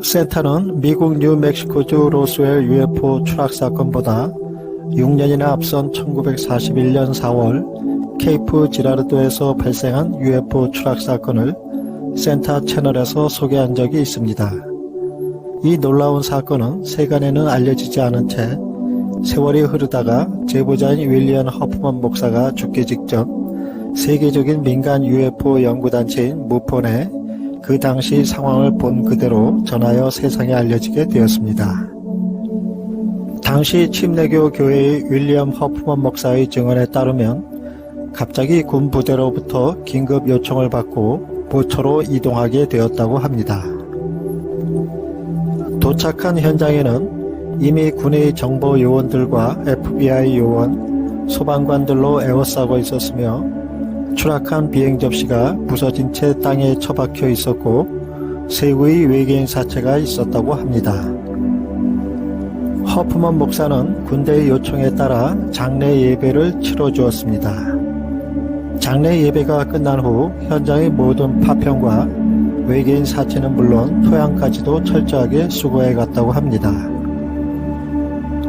센터는 미국 뉴멕시코주 로스웰 UFO 추락 사건보다 6년이나 앞선 1941년 4월 케이프 지라르도에서 발생한 UFO 추락 사건을 센터 채널에서 소개한 적이 있습니다. 이 놀라운 사건은 세간에는 알려지지 않은 채 세월이 흐르다가 제보자인 윌리엄 허프먼 목사가 죽기 직전 세계적인 민간 UFO 연구단체인 무폰에 그 당시 상황을 본 그대로 전하여 세상에 알려지게 되었습니다. 당시 침례교 교회의 윌리엄 허프먼 목사의 증언에 따르면 갑자기 군 부대로부터 긴급 요청을 받고 보초로 이동하게 되었다고 합니다. 도착한 현장에는 이미 군의 정보 요원들과 FBI 요원, 소방관들로 에워싸고 있었으며 추락한 비행 접시가 부서진 채 땅에 처박혀 있었고 세구의 외계인 사체가 있었다고 합니다. 허프먼 목사는 군대의 요청에 따라 장례 예배를 치러주었습니다. 장례 예배가 끝난 후 현장의 모든 파편과 외계인 사체는 물론 토양까지도 철저하게 수거해 갔다고 합니다.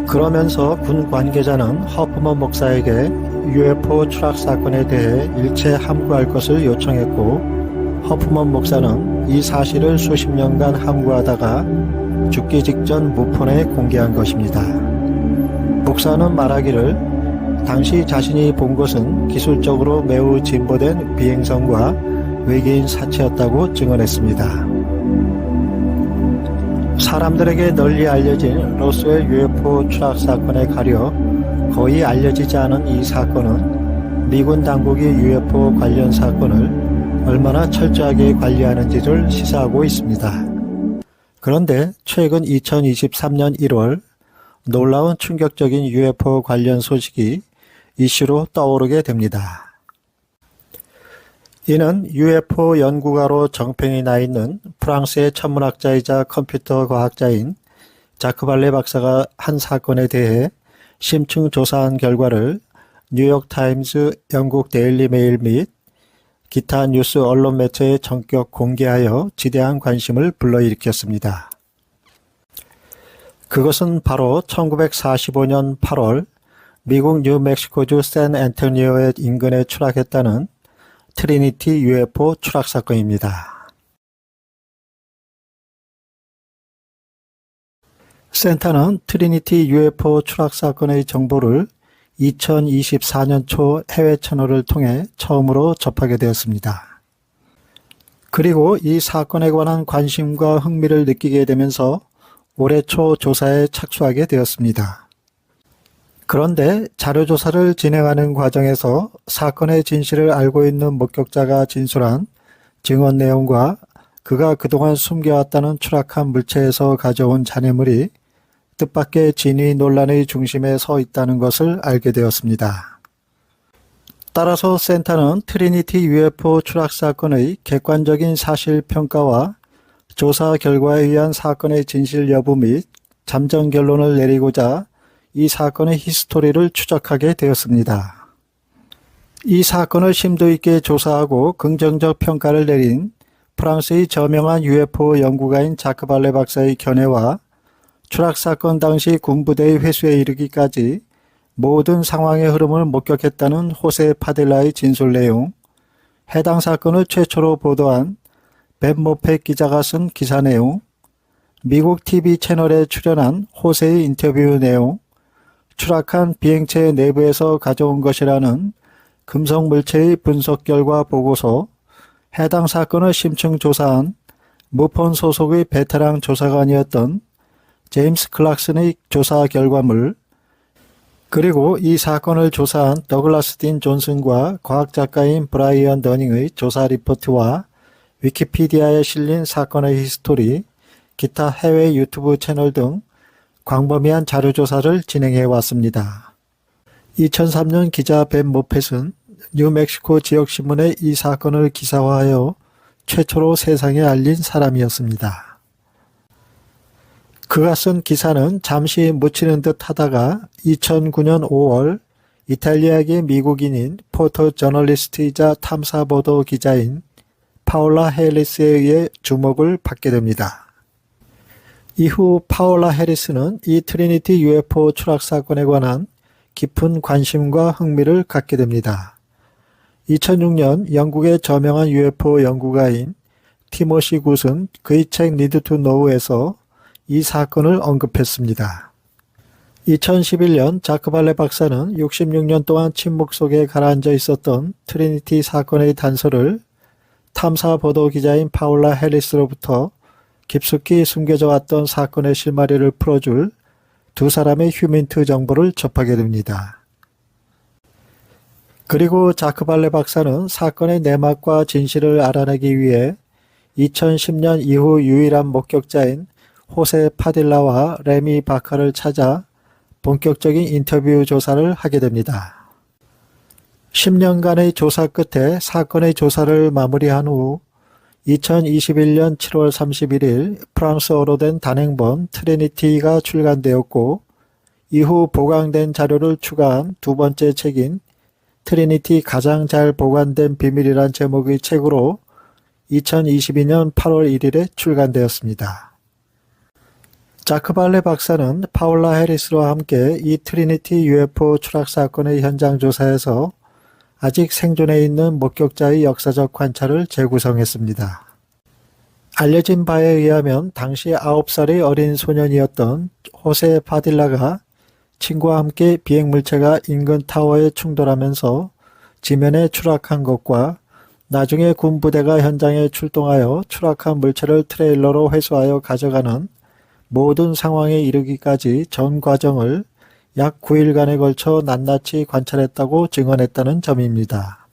그러면서 군 관계자는 허프먼 목사에게 UFO 추락 사건에 대해 일체 함구할 것을 요청했고 허프먼 목사는 이 사실을 수십 년간 함구하다가 죽기 직전 무폰에 공개한 것입니다. 목사는 말하기를 당시 자신이 본 것은 기술적으로 매우 진보된 비행선과 외계인 사체였다고 증언했습니다. 사람들에게 널리 알려진 로스웰 UFO 추락 사건에 가려 거의 알려지지 않은 이 사건은 미군 당국이 UFO 관련 사건을 얼마나 철저하게 관리하는지를 시사하고 있습니다. 그런데 최근 2023년 1월 놀라운 충격적인 UFO 관련 소식이 이슈로 떠오르게 됩니다. 이는 UFO 연구가로 정평이 나 있는 프랑스의 천문학자이자 컴퓨터 과학자인 자크 발레 박사가 한 사건에 대해 심층 조사한 결과를 뉴욕타임스, 영국 데일리 메일 및 기타 뉴스 언론 매체에 전격 공개하여 지대한 관심을 불러일으켰습니다. 그것은 바로 1945년 8월 미국 뉴멕시코주 샌앤토니오의 인근에 추락했다는 트리니티 UFO 추락 사건입니다. 센터는 트리니티 UFO 추락 사건의 정보를 2024년 초 해외 채널을 통해 처음으로 접하게 되었습니다. 그리고 이 사건에 관한 관심과 흥미를 느끼게 되면서 올해 초 조사에 착수하게 되었습니다. 그런데 자료조사를 진행하는 과정에서 사건의 진실을 알고 있는 목격자가 진술한 증언 내용과 그가 그동안 숨겨왔다는 추락한 물체에서 가져온 잔해물이 뜻밖의 진위 논란의 중심에 서 있다는 것을 알게 되었습니다. 따라서 센터는 트리니티 UFO 추락 사건의 객관적인 사실평가와 조사 결과에 의한 사건의 진실 여부 및 잠정 결론을 내리고자 이 사건의 히스토리를 추적하게 되었습니다. 이 사건을 심도 있게 조사하고 긍정적 평가를 내린 프랑스의 저명한 UFO 연구가인 자크 발레 박사의 견해와 추락 사건 당시 군부대의 회수에 이르기까지 모든 상황의 흐름을 목격했다는 호세 파델라의 진술 내용, 해당 사건을 최초로 보도한 벤 모펫 기자가 쓴 기사 내용, 미국 TV 채널에 출연한 호세의 인터뷰 내용, 추락한 비행체 내부에서 가져온 것이라는 금속 물체의 분석 결과 보고서, 해당 사건을 심층 조사한 무폰 소속의 베테랑 조사관이었던 제임스 클락슨의 조사 결과물, 그리고 이 사건을 조사한 더글라스 딘 존슨과 과학작가인 브라이언 더닝의 조사 리포트와 위키피디아에 실린 사건의 히스토리, 기타 해외 유튜브 채널 등 광범위한 자료조사를 진행해 왔습니다. 2003년 기자 벤 모펫은 뉴멕시코 지역신문에 이 사건을 기사화하여 최초로 세상에 알린 사람이었습니다. 그가 쓴 기사는 잠시 묻히는 듯 하다가 2009년 5월 이탈리아계 미국인인 포토 저널리스트이자 탐사보도 기자인 파울라 헤일리스에 의해 주목을 받게 됩니다. 이후 파울라 해리스는 이 트리니티 UFO 추락 사건에 관한 깊은 관심과 흥미를 갖게 됩니다. 2006년 영국의 저명한 UFO 연구가인 티모시 굿은 그의 책 Need to Know에서 이 사건을 언급했습니다. 2011년 자크 발레 박사는 66년 동안 침묵 속에 가라앉아 있었던 트리니티 사건의 단서를 탐사 보도 기자인 파울라 해리스로부터 깊숙이 숨겨져 왔던 사건의 실마리를 풀어줄 두 사람의 휴민트 정보를 접하게 됩니다. 그리고 자크 발레 박사는 사건의 내막과 진실을 알아내기 위해 2010년 이후 유일한 목격자인 호세 파딜라와 레미 바카를 찾아 본격적인 인터뷰 조사를 하게 됩니다. 10년간의 조사 끝에 사건의 조사를 마무리한 후 2021년 7월 31일 프랑스어로 된 단행본 트리니티가 출간되었고 이후 보강된 자료를 추가한 두 번째 책인 트리니티 가장 잘 보관된 비밀이란 제목의 책으로 2022년 8월 1일에 출간되었습니다. 자크 발레 박사는 파울라 해리스와 함께 이 트리니티 UFO 추락 사건의 현장 조사에서 아직 생존해 있는 목격자의 역사적 관찰을 재구성했습니다. 알려진 바에 의하면 당시 9살의 어린 소년이었던 호세 파딜라가 친구와 함께 비행물체가 인근 타워에 충돌하면서 지면에 추락한 것과 나중에 군 부대가 현장에 출동하여 추락한 물체를 트레일러로 회수하여 가져가는 모든 상황에 이르기까지 전 과정을 약 9일간에 걸쳐 낱낱이 관찰했다고 증언했다는 점입니다.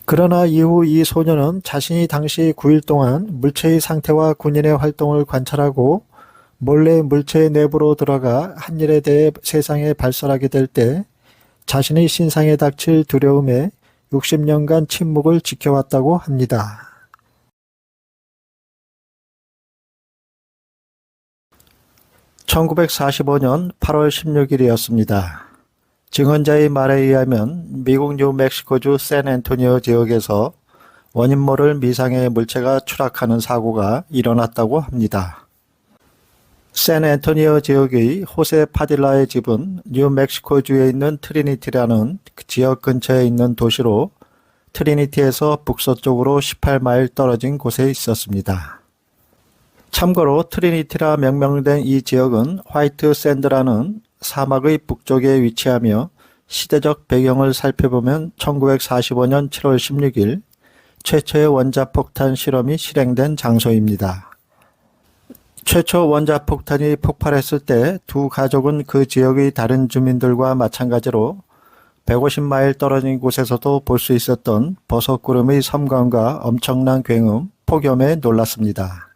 그러나 이후 이 소년은 자신이 당시 9일 동안 물체의 상태와 군인의 활동을 관찰하고 몰래 물체의 내부로 들어가 한 일에 대해 세상에 발설하게 될 때 자신의 신상에 닥칠 두려움에 60년간 침묵을 지켜왔다고 합니다. (1945년 8월 16일이었습니다) 증언자의 말에 의하면 미국 뉴멕시코주 샌앤토니오 지역에서 원인 모를 미상의 물체가 추락하는 사고가 일어났다고 합니다. 샌앤토니오 지역의 호세 파딜라의 집은 뉴멕시코주에 있는 트리니티라는 그 지역 근처에 있는 도시로 트리니티에서 북서쪽으로 18마일 떨어진 곳에 있었습니다. 참고로 트리니티라 명명된 이 지역은 화이트 샌드라는 사막의 북쪽에 위치하며 시대적 배경을 살펴보면 1945년 7월 16일 최초의 원자폭탄 실험이 실행된 장소입니다. 최초 원자폭탄이 폭발했을 때 두 가족은 그 지역의 다른 주민들과 마찬가지로 150마일 떨어진 곳에서도 볼 수 있었던 버섯구름의 섬광과 엄청난 굉음, 폭염에 놀랐습니다.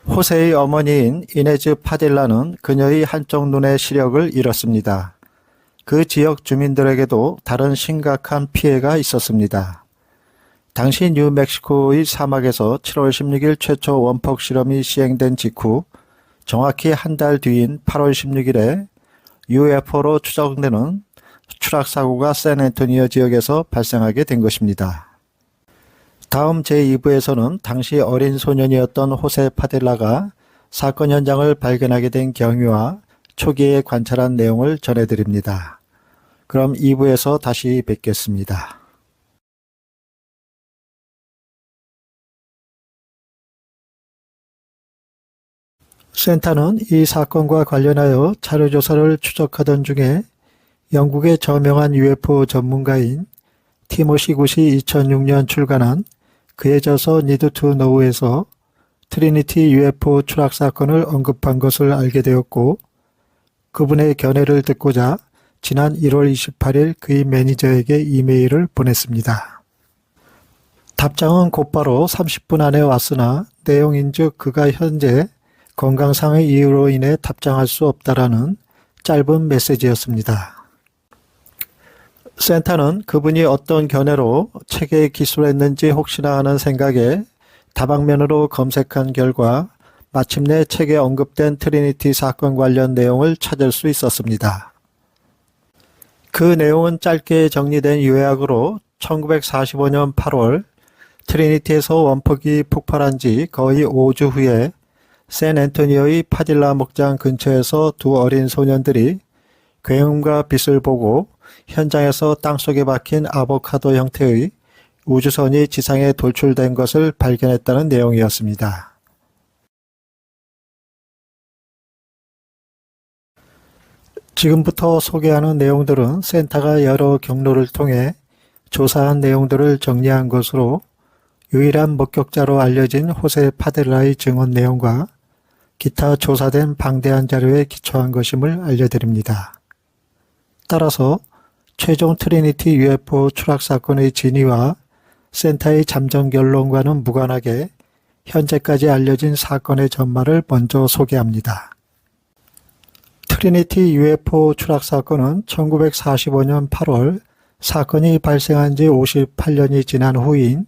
호세의 어머니인 이네즈 파딜라는 그녀의 한쪽 눈의 시력을 잃었습니다. 그 지역 주민들에게도 다른 심각한 피해가 있었습니다. 당시 뉴멕시코의 사막에서 7월 16일 최초 원폭 실험이 시행된 직후 정확히 한 달 뒤인 8월 16일에 UFO로 추정되는 추락사고가 샌앤토니오 지역에서 발생하게 된 것입니다. 다음 제2부에서는 당시 어린 소년이었던 호세 파딜라가 사건 현장을 발견하게 된 경위와 초기에 관찰한 내용을 전해드립니다. 그럼 2부에서 다시 뵙겠습니다. 센터는 이 사건과 관련하여 자료조사를 추적하던 중에 영국의 저명한 UFO 전문가인 티모시 굿이 2006년 출간한 그의 저서 Need to Know에서 트리니티 UFO 추락 사건을 언급한 것을 알게 되었고 그분의 견해를 듣고자 지난 1월 28일 그의 매니저에게 이메일을 보냈습니다. 답장은 곧바로 30분 안에 왔으나 내용인즉 그가 현재 건강상의 이유로 인해 답장할 수 없다라는 짧은 메시지였습니다. 센터는 그분이 어떤 견해로 책에 기술했는지 혹시나 하는 생각에 다방면으로 검색한 결과 마침내 책에 언급된 트리니티 사건 관련 내용을 찾을 수 있었습니다. 그 내용은 짧게 정리된 요약으로 1945년 8월 트리니티에서 원폭이 폭발한 지 거의 5주 후에 샌앤토니오의 파딜라 목장 근처에서 두 어린 소년들이 굉음과 빛을 보고 현장에서 땅속에 박힌 아보카도 형태의 우주선이 지상에 돌출된 것을 발견했다는 내용이었습니다. 지금부터 소개하는 내용들은 센터가 여러 경로를 통해 조사한 내용들을 정리한 것으로 유일한 목격자로 알려진 호세 파델라의 증언 내용과 기타 조사된 방대한 자료에 기초한 것임을 알려드립니다. 따라서 최종 트리니티 UFO 추락 사건의 진위와 센터의 잠정 결론과는 무관하게 현재까지 알려진 사건의 전말을 먼저 소개합니다. 트리니티 UFO 추락 사건은 1945년 8월 사건이 발생한 지 58년이 지난 후인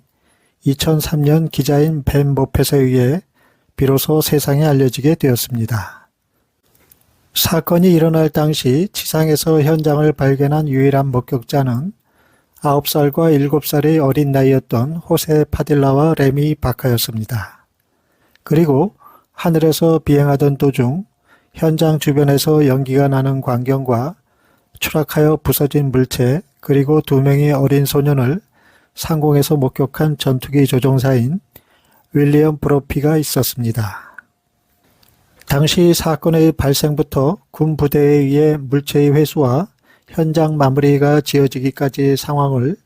2003년 기자인 벤 모펫에 의해 비로소 세상에 알려지게 되었습니다. 사건이 일어날 당시 지상에서 현장을 발견한 유일한 목격자는 9살과 7살의 어린 나이였던 호세 파딜라와 레미 바카였습니다. 그리고 하늘에서 비행하던 도중 현장 주변에서 연기가 나는 광경과 추락하여 부서진 물체 그리고 2명의 어린 소년을 상공에서 목격한 전투기 조종사인 윌리엄 브로피가 있었습니다. 당시 사건의 발생부터 군 부대에 의해 물체의 회수와 현장 마무리가 지어지기까지의 상황을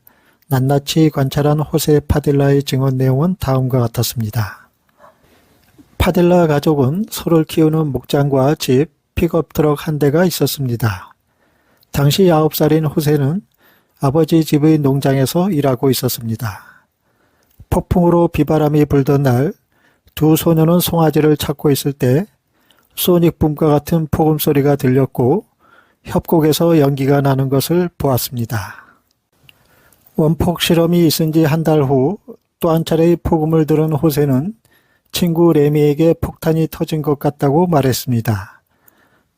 낱낱이 관찰한 호세 파딜라의 증언 내용은 다음과 같았습니다. 파딜라 가족은 소를 키우는 목장과 집, 픽업 트럭 한 대가 있었습니다. 당시 9살인 호세는 아버지 집의 농장에서 일하고 있었습니다. 폭풍으로 비바람이 불던 날 두 소년은 송아지를 찾고 있을 때 소닉붐과 같은 폭음 소리가 들렸고 협곡에서 연기가 나는 것을 보았습니다. 원폭 실험이 있은 지 한 달 후 또 한 차례의 폭음을 들은 호세는 친구 레미에게 폭탄이 터진 것 같다고 말했습니다.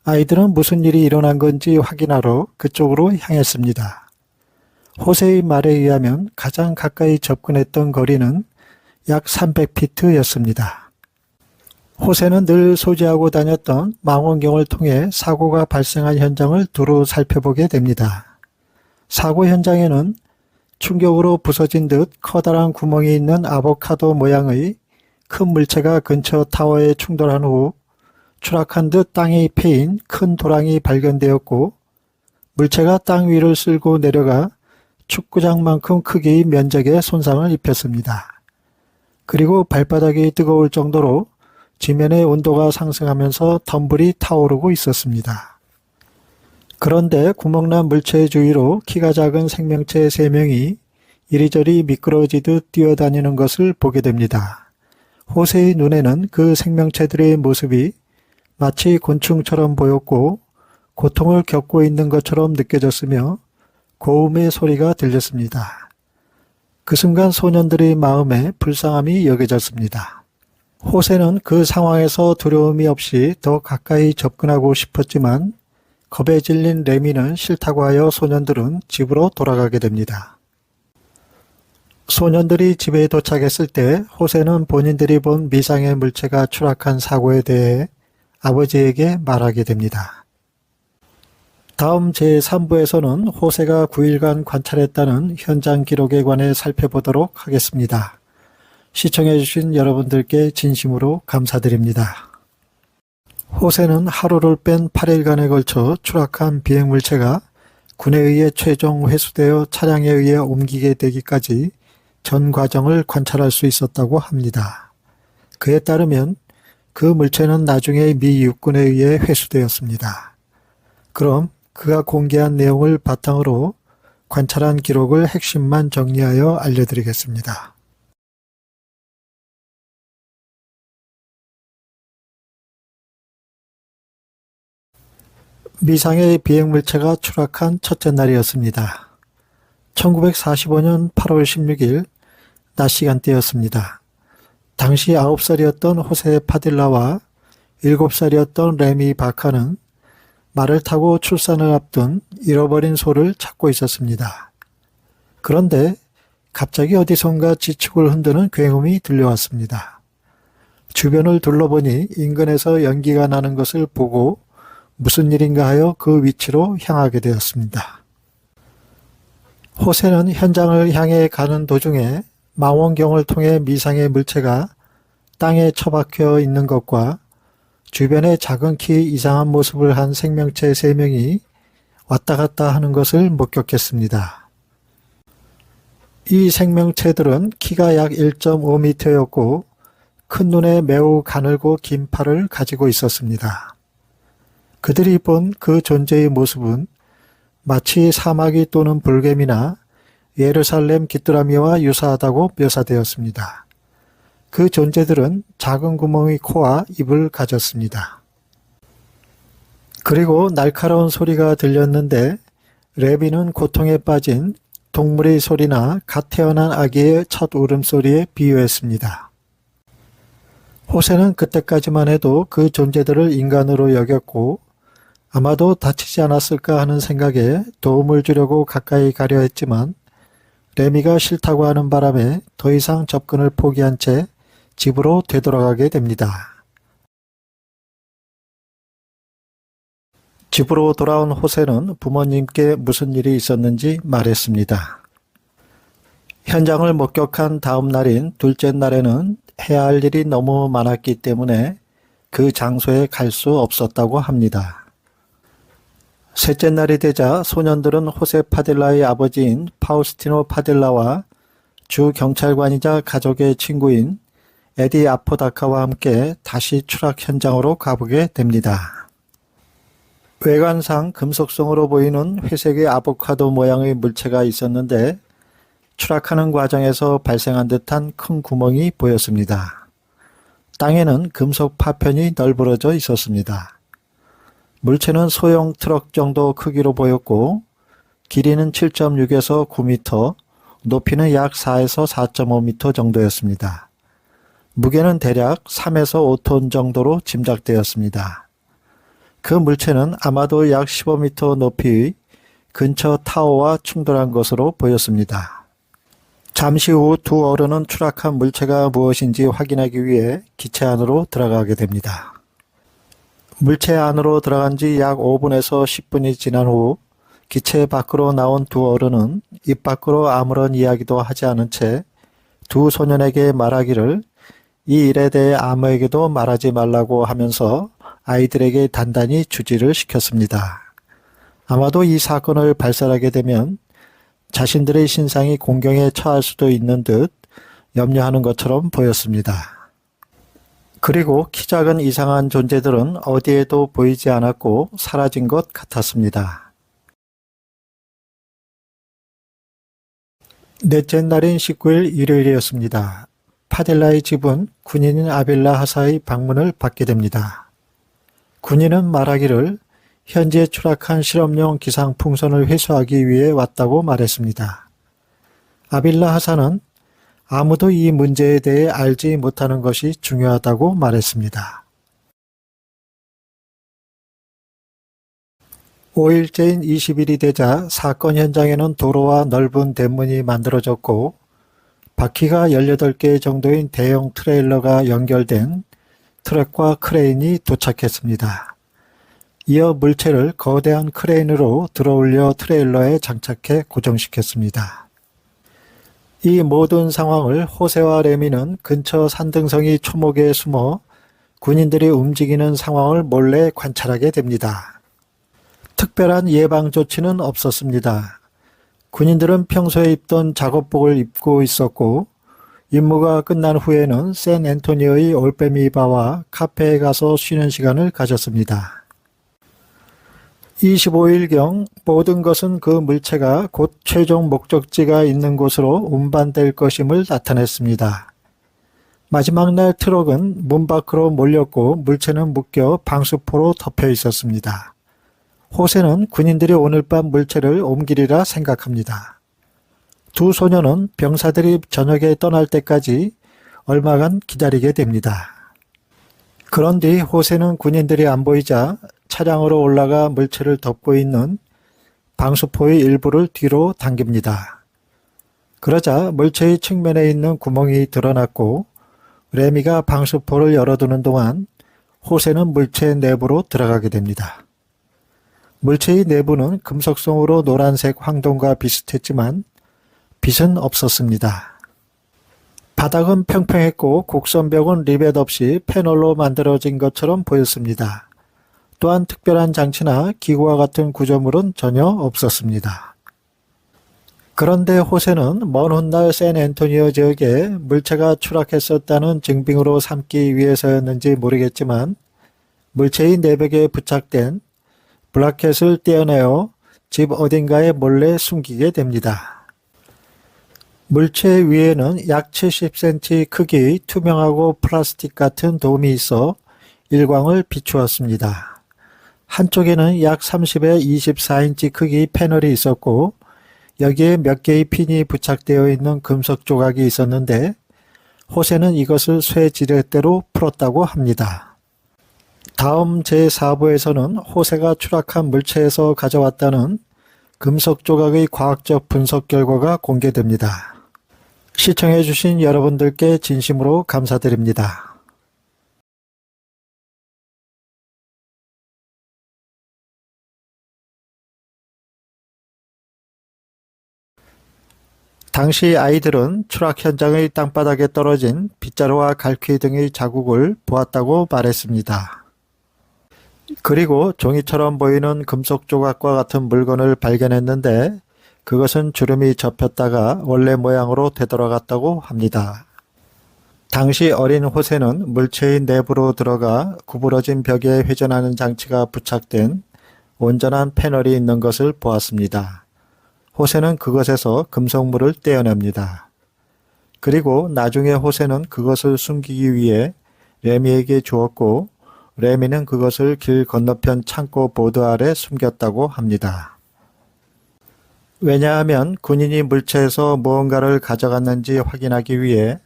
아이들은 무슨 일이 일어난 건지 확인하러 그쪽으로 향했습니다. 호세의 말에 의하면 가장 가까이 접근했던 거리는 약 300피트였습니다. 호세는 늘 소지하고 다녔던 망원경을 통해 사고가 발생한 현장을 두루 살펴보게 됩니다. 사고 현장에는 충격으로 부서진 듯 커다란 구멍이 있는 아보카도 모양의 큰 물체가 근처 타워에 충돌한 후 추락한 듯 땅이 패인 큰 도랑이 발견되었고 물체가 땅 위를 쓸고 내려가 축구장만큼 크기의 면적에 손상을 입혔습니다. 그리고 발바닥이 뜨거울 정도로 지면의 온도가 상승하면서 덤불이 타오르고 있었습니다. 그런데 구멍난 물체의 주위로 키가 작은 생명체 3명이 이리저리 미끄러지듯 뛰어다니는 것을 보게 됩니다. 호세의 눈에는 그 생명체들의 모습이 마치 곤충처럼 보였고 고통을 겪고 있는 것처럼 느껴졌으며 고음의 소리가 들렸습니다. 그 순간 소년들의 마음에 불쌍함이 여겨졌습니다. 호세는 그 상황에서 두려움이 없이 더 가까이 접근하고 싶었지만 겁에 질린 레미는 싫다고 하여 소년들은 집으로 돌아가게 됩니다. 소년들이 집에 도착했을 때 호세는 본인들이 본 미상의 물체가 추락한 사고에 대해 아버지에게 말하게 됩니다. 다음 제3부에서는 호세가 9일간 관찰했다는 현장 기록에 관해 살펴보도록 하겠습니다. 시청해주신 여러분들께 진심으로 감사드립니다. 호세는 하루를 뺀 8일간에 걸쳐 추락한 비행물체가 군에 의해 최종 회수되어 차량에 의해 옮기게 되기까지 전 과정을 관찰할 수 있었다고 합니다. 그에 따르면 그 물체는 나중에 미 육군에 의해 회수되었습니다. 그럼 그가 공개한 내용을 바탕으로 관찰한 기록을 핵심만 정리하여 알려드리겠습니다. 미상의 비행물체가 추락한 첫째 날이었습니다. 1945년 8월 16일 낮 시간대였습니다. 당시 9살이었던 호세 파딜라와 7살이었던 레미 바카는 말을 타고 출산을 앞둔 잃어버린 소를 찾고 있었습니다. 그런데 갑자기 어디선가 지축을 흔드는 굉음이 들려왔습니다. 주변을 둘러보니 인근에서 연기가 나는 것을 보고 무슨 일인가 하여 그 위치로 향하게 되었습니다. 호세는 현장을 향해 가는 도중에 망원경을 통해 미상의 물체가 땅에 처박혀 있는 것과 주변에 작은 키 이상한 모습을 한 생명체 3명이 왔다 갔다 하는 것을 목격했습니다. 이 생명체들은 키가 약 1.5m였고 큰 눈에 매우 가늘고 긴 팔을 가지고 있었습니다. 그들이 본 그 존재의 모습은 마치 사마귀 또는 불개미나 예루살렘 귀뚜라미와 유사하다고 묘사되었습니다. 그 존재들은 작은 구멍의 코와 입을 가졌습니다. 그리고 날카로운 소리가 들렸는데 레비는 고통에 빠진 동물의 소리나 갓 태어난 아기의 첫 울음소리에 비유했습니다. 호세는 그때까지만 해도 그 존재들을 인간으로 여겼고 아마도 다치지 않았을까 하는 생각에 도움을 주려고 가까이 가려 했지만 레미가 싫다고 하는 바람에 더 이상 접근을 포기한 채 집으로 되돌아가게 됩니다. 집으로 돌아온 호세는 부모님께 무슨 일이 있었는지 말했습니다. 현장을 목격한 다음 날인 둘째 날에는 해야 할 일이 너무 많았기 때문에 그 장소에 갈 수 없었다고 합니다. 셋째 날이 되자 소년들은 호세 파딜라의 아버지인 파우스티노 파딜라와 주 경찰관이자 가족의 친구인 에디 아포다카와 함께 다시 추락 현장으로 가보게 됩니다. 외관상 금속성으로 보이는 회색의 아보카도 모양의 물체가 있었는데 추락하는 과정에서 발생한 듯한 큰 구멍이 보였습니다. 땅에는 금속 파편이 널브러져 있었습니다. 물체는 소형 트럭 정도 크기로 보였고 길이는 7.6에서 9m, 높이는 약 4에서 4.5m 정도였습니다. 무게는 대략 3에서 5톤 정도로 짐작되었습니다. 그 물체는 아마도 약 15m 높이의 근처 타워와 충돌한 것으로 보였습니다. 잠시 후 두 어른은 추락한 물체가 무엇인지 확인하기 위해 기체 안으로 들어가게 됩니다. 물체 안으로 들어간 지 약 5분에서 10분이 지난 후 기체 밖으로 나온 두 어른은 입 밖으로 아무런 이야기도 하지 않은 채 두 소년에게 말하기를 이 일에 대해 아무에게도 말하지 말라고 하면서 아이들에게 단단히 주지를 시켰습니다. 아마도 이 사건을 발설하게 되면 자신들의 신상이 공경에 처할 수도 있는 듯 염려하는 것처럼 보였습니다. 그리고 키 작은 이상한 존재들은 어디에도 보이지 않았고 사라진 것 같았습니다. 넷째 날인 19일 일요일이었습니다. 파딜라의 집은 군인인 아빌라 하사의 방문을 받게 됩니다. 군인은 말하기를 현지에 추락한 실험용 기상 풍선을 회수하기 위해 왔다고 말했습니다. 아빌라 하사는 아무도 이 문제에 대해 알지 못하는 것이 중요하다고 말했습니다. 5일째인 20일이 되자 사건 현장에는 도로와 넓은 대문이 만들어졌고 바퀴가 18개 정도인 대형 트레일러가 연결된 트럭과 크레인이 도착했습니다. 이어 물체를 거대한 크레인으로 들어올려 트레일러에 장착해 고정시켰습니다. 이 모든 상황을 호세와 레미는 근처 산등성이 초목에 숨어 군인들이 움직이는 상황을 몰래 관찰하게 됩니다. 특별한 예방 조치는 없었습니다. 군인들은 평소에 입던 작업복을 입고 있었고 임무가 끝난 후에는 샌앤토니오의 올빼미 바와 카페에 가서 쉬는 시간을 가졌습니다. 25일경 모든 것은 그 물체가 곧 최종 목적지가 있는 곳으로 운반될 것임을 나타냈습니다. 마지막 날 트럭은 문 밖으로 몰렸고 물체는 묶여 방수포로 덮여 있었습니다. 호세는 군인들이 오늘 밤 물체를 옮기리라 생각합니다. 두 소녀는 병사들이 저녁에 떠날 때까지 얼마간 기다리게 됩니다. 그런 뒤 호세는 군인들이 안 보이자 차량으로 올라가 물체를 덮고 있는 방수포의 일부를 뒤로 당깁니다. 그러자 물체의 측면에 있는 구멍이 드러났고 레미가 방수포를 열어두는 동안 호세는 물체 내부로 들어가게 됩니다. 물체의 내부는 금속성으로 노란색 황동과 비슷했지만 빛은 없었습니다. 바닥은 평평했고 곡선벽은 리벳 없이 패널로 만들어진 것처럼 보였습니다. 또한 특별한 장치나 기구와 같은 구조물은 전혀 없었습니다. 그런데 호세는 먼 훗날 샌앤토니오 지역에 물체가 추락했었다는 증빙으로 삼기 위해서였는지 모르겠지만 물체의 내벽에 부착된 브라켓을 떼어내어 집 어딘가에 몰래 숨기게 됩니다. 물체 위에는 약 70cm 크기의 투명하고 플라스틱 같은 돔이 있어 일광을 비추었습니다. 한쪽에는 약 30에 24인치 크기의 패널이 있었고 여기에 몇 개의 핀이 부착되어 있는 금속 조각이 있었는데 호세는 이것을 쇠 지렛대로 풀었다고 합니다. 다음 제4부에서는 호세가 추락한 물체에서 가져왔다는 금속 조각의 과학적 분석 결과가 공개됩니다. 시청해주신 여러분들께 진심으로 감사드립니다. 당시 아이들은 추락 현장의 땅바닥에 떨어진 빗자루와 갈퀴 등의 자국을 보았다고 말했습니다. 그리고 종이처럼 보이는 금속 조각과 같은 물건을 발견했는데 그것은 주름이 접혔다가 원래 모양으로 되돌아갔다고 합니다. 당시 어린 호세는 물체의 내부로 들어가 구부러진 벽에 회전하는 장치가 부착된 온전한 패널이 있는 것을 보았습니다. 호세는 그것에서 금속물을 떼어냅니다. 그리고 나중에 호세는 그것을 숨기기 위해 레미에게 주었고 레미는 그것을 길 건너편 창고 보드 아래 숨겼다고 합니다. 왜냐하면 군인이 물체에서 무언가를 가져갔는지 확인하기 위해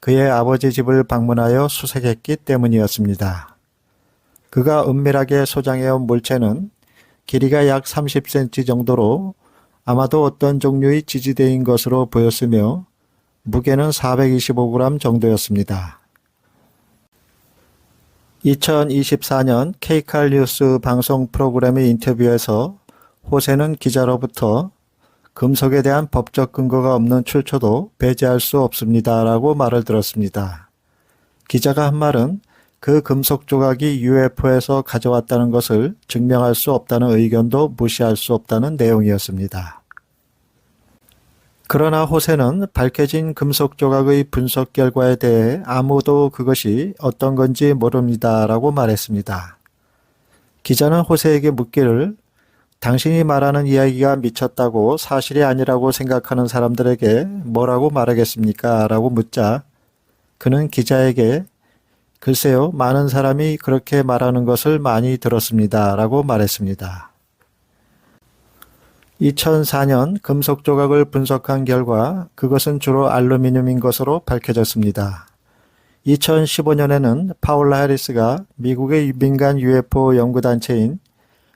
그의 아버지 집을 방문하여 수색했기 때문이었습니다. 그가 은밀하게 소장해온 물체는 길이가 약 30cm 정도로 아마도 어떤 종류의 지지대인 것으로 보였으며 무게는 425g 정도였습니다. 2024년 케이칼 뉴스 방송 프로그램의 인터뷰에서 호세는 기자로부터 금속에 대한 법적 근거가 없는 출처도 배제할 수 없습니다 라고 말을 들었습니다. 기자가 한 말은 그 금속 조각이 UFO에서 가져왔다는 것을 증명할 수 없다는 의견도 무시할 수 없다는 내용이었습니다. 그러나 호세는 밝혀진 금속 조각의 분석 결과에 대해 아무도 그것이 어떤 건지 모릅니다 라고 말했습니다. 기자는 호세에게 묻기를 당신이 말하는 이야기가 미쳤다고 사실이 아니라고 생각하는 사람들에게 뭐라고 말하겠습니까? 라고 묻자 그는 기자에게 글쎄요, 많은 사람이 그렇게 말하는 것을 많이 들었습니다 라고 말했습니다. 2004년 금속 조각을 분석한 결과 그것은 주로 알루미늄인 것으로 밝혀졌습니다. 2015년에는 파울라 해리스가 미국의 민간 UFO 연구단체인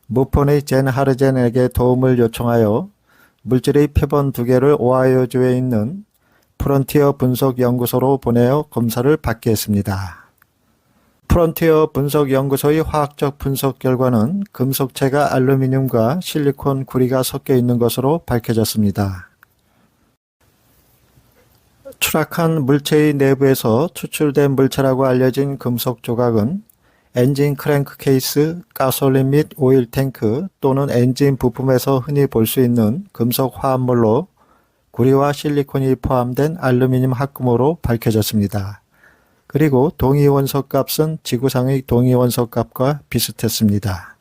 무폰의 젠 하르젠에게 도움을 요청하여 물질의 표본 2개를 오하이오주에 있는 프론티어 분석 연구소로 보내어 검사를 받게 했습니다. 프론티어 분석 연구소의 화학적 분석 결과는 금속체가 알루미늄과 실리콘 구리가 섞여 있는 것으로 밝혀졌습니다. 추락한 물체의 내부에서 추출된 물체라고 알려진 금속 조각은 엔진 크랭크 케이스, 가솔린 및 오일 탱크 또는 엔진 부품에서 흔히 볼 수 있는 금속 화합물로 구리와 실리콘이 포함된 알루미늄 합금으로 밝혀졌습니다. 그리고 동위 원소 값은 지구상의 동위 원소 값과 비슷했습니다.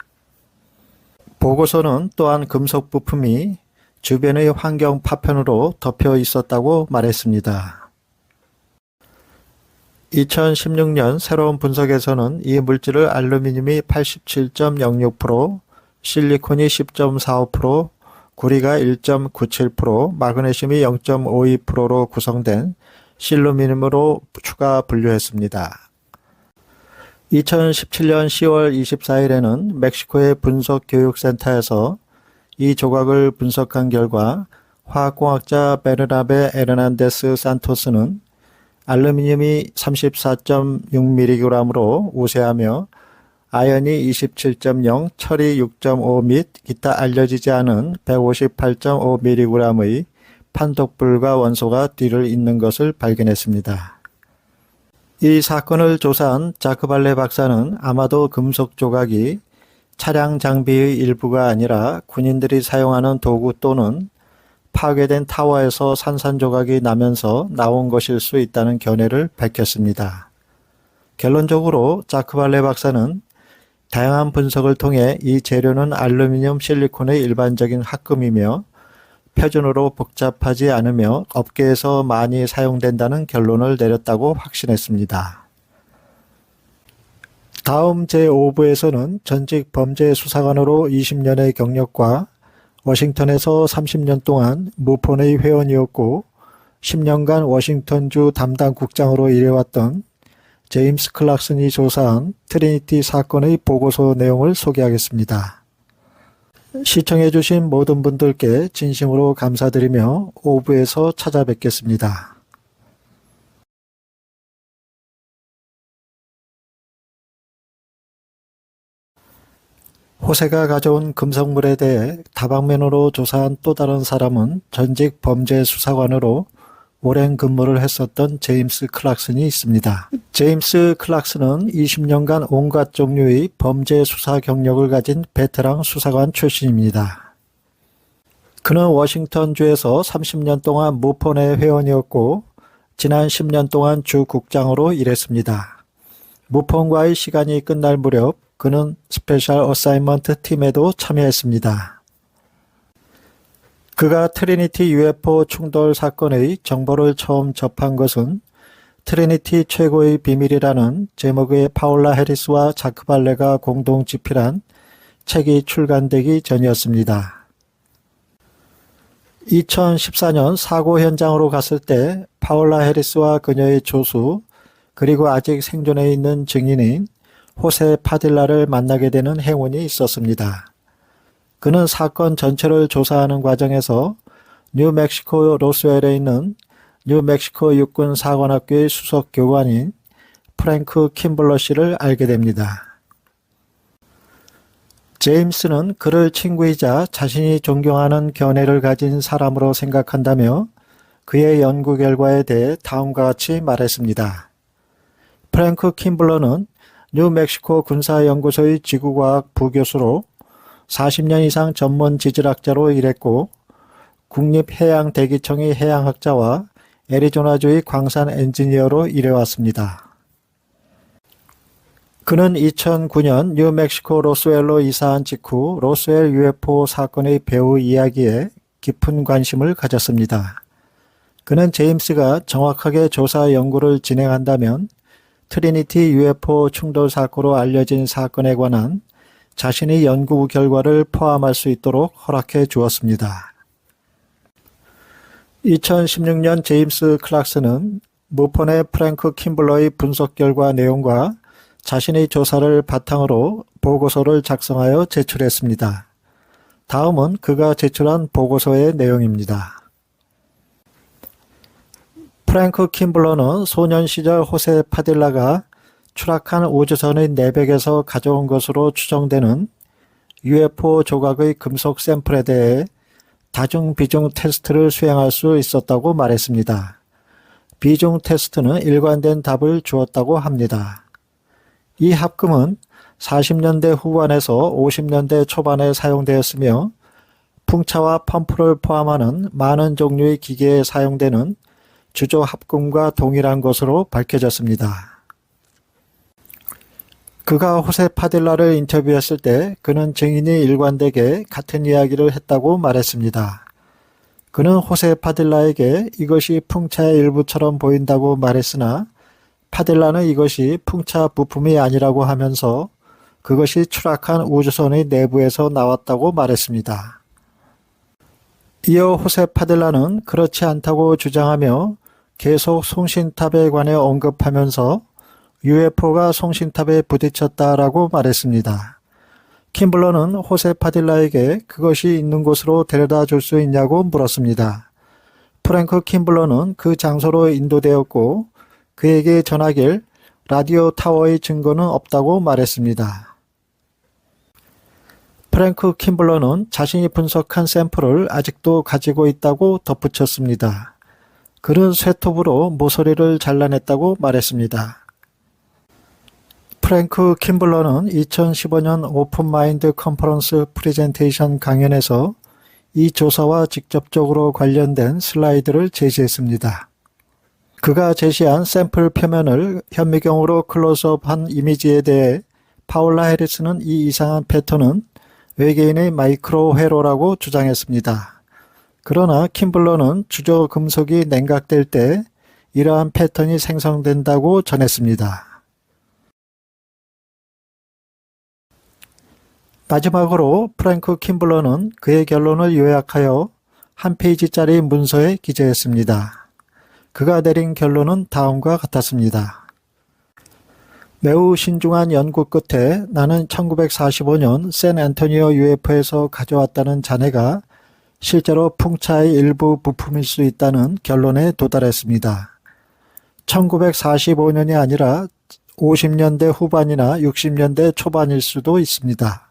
보고서는 또한 금속 부품이 주변의 환경 파편으로 덮여 있었다고 말했습니다. 2016년 새로운 분석에서는 이 물질을 알루미늄이 87.06%, 실리콘이 10.45%, 구리가 1.97%, 마그네슘이 0.52%로 구성된 실루미늄으로 추가 분류했습니다. 2017년 10월 24일에는 멕시코의 분석교육센터에서 이 조각을 분석한 결과 화학공학자 베르나베 에르난데스 산토스는 알루미늄이 34.6mg으로 우세하며 아연이 27.0, 철이 6.5 및 기타 알려지지 않은 158.5mg의 판독불가 원소가 뒤를 잇는 것을 발견했습니다. 이 사건을 조사한 자크발레 박사는 아마도 금속 조각이 차량 장비의 일부가 아니라 군인들이 사용하는 도구 또는 파괴된 타워에서 산산조각이 나면서 나온 것일 수 있다는 견해를 밝혔습니다. 결론적으로 자크발레 박사는 다양한 분석을 통해 이 재료는 알루미늄 실리콘의 일반적인 합금이며 표준으로 복잡하지 않으며 업계에서 많이 사용된다는 결론을 내렸다고 확신했습니다. 다음 제5부에서는 전직 범죄수사관으로 20년의 경력과 워싱턴에서 30년 동안 무폰의 회원이었고 10년간 워싱턴주 담당 국장으로 일해왔던 제임스 클락슨이 조사한 트리니티 사건의 보고서 내용을 소개하겠습니다. 시청해주신 모든 분들께 진심으로 감사드리며 5부에서 찾아뵙겠습니다. 호세가 가져온 금속물에 대해 다방면으로 조사한 또 다른 사람은 전직 범죄수사관으로 오랜 근무를 했었던 제임스 클락슨이 있습니다. 제임스 클락슨은 20년간 온갖 종류의 범죄 수사 경력을 가진 베테랑 수사관 출신입니다. 그는 워싱턴주에서 30년 동안 무폰의 회원이었고 지난 10년 동안 주 국장으로 일했습니다. 무폰과의 시간이 끝날 무렵 그는 스페셜 어사이먼트 팀에도 참여했습니다. 그가 트리니티 UFO 충돌 사건의 정보를 처음 접한 것은 트리니티 최고의 비밀이라는 제목의 파울라 해리스와 자크 발레가 공동 집필한 책이 출간되기 전이었습니다. 2014년 사고 현장으로 갔을 때 파울라 해리스와 그녀의 조수 그리고 아직 생존해 있는 증인인 호세 파딜라를 만나게 되는 행운이 있었습니다. 그는 사건 전체를 조사하는 과정에서 뉴멕시코 로스웰에 있는 뉴멕시코 육군 사관학교의 수석 교관인 프랭크 킴블러 씨를 알게 됩니다. 제임스는 그를 친구이자 자신이 존경하는 견해를 가진 사람으로 생각한다며 그의 연구 결과에 대해 다음과 같이 말했습니다. 프랭크 킴블러는 뉴멕시코 군사연구소의 지구과학 부교수로 40년 이상 전문 지질학자로 일했고 국립해양대기청의 해양학자와 애리조나주의 광산 엔지니어로 일해왔습니다. 그는 2009년 뉴멕시코 로스웰로 이사한 직후 로스웰 UFO 사건의 배후 이야기에 깊은 관심을 가졌습니다. 그는 제임스가 정확하게 조사 연구를 진행한다면 트리니티 UFO 충돌 사고로 알려진 사건에 관한 자신의 연구 결과를 포함할 수 있도록 허락해 주었습니다. 2016년 제임스 클락슨은 무폰의 프랭크 킴블러의 분석 결과 내용과 자신의 조사를 바탕으로 보고서를 작성하여 제출했습니다. 다음은 그가 제출한 보고서의 내용입니다. 프랭크 킴블러는 소년 시절 호세 파딜라가 추락한 우주선의 내벽에서 가져온 것으로 추정되는 UFO 조각의 금속 샘플에 대해 다중 비중 테스트를 수행할 수 있었다고 말했습니다. 비중 테스트는 일관된 답을 주었다고 합니다. 이 합금은 40년대 후반에서 50년대 초반에 사용되었으며 풍차와 펌프를 포함하는 많은 종류의 기계에 사용되는 주조 합금과 동일한 것으로 밝혀졌습니다. 그가 호세 파딜라를 인터뷰했을 때 그는 증인이 일관되게 같은 이야기를 했다고 말했습니다. 그는 호세 파딜라에게 이것이 풍차의 일부처럼 보인다고 말했으나 파딜라는 이것이 풍차 부품이 아니라고 하면서 그것이 추락한 우주선의 내부에서 나왔다고 말했습니다. 이어 호세 파딜라는 그렇지 않다고 주장하며 계속 송신탑에 관해 언급하면서 UFO가 송신탑에 부딪혔다라고 말했습니다. 킴블러는 호세 파딜라에게 그것이 있는 곳으로 데려다 줄 수 있냐고 물었습니다. 프랭크 킴블러는 그 장소로 인도되었고 그에게 전하길 라디오 타워의 증거는 없다고 말했습니다. 프랭크 킴블러는 자신이 분석한 샘플을 아직도 가지고 있다고 덧붙였습니다. 그는 쇠톱으로 모서리를 잘라냈다고 말했습니다. 프랭크 킴블러는 2015년 오픈마인드 컨퍼런스 프레젠테이션 강연에서 이 조사와 직접적으로 관련된 슬라이드를 제시했습니다. 그가 제시한 샘플 표면을 현미경으로 클로즈업한 이미지에 대해 파울라 해리스는 이 이상한 패턴은 외계인의 마이크로 회로라고 주장했습니다. 그러나 킴블러는 주저 금속이 냉각될 때 이러한 패턴이 생성된다고 전했습니다. 마지막으로 프랭크 킴블러는 그의 결론을 요약하여 한 페이지짜리 문서에 기재했습니다. 그가 내린 결론은 다음과 같았습니다. 매우 신중한 연구 끝에 나는 1945년 샌앤토니오 UFO에서 가져왔다는 잔해가 실제로 풍차의 일부 부품일 수 있다는 결론에 도달했습니다. 1945년이 아니라 50년대 후반이나 60년대 초반일 수도 있습니다.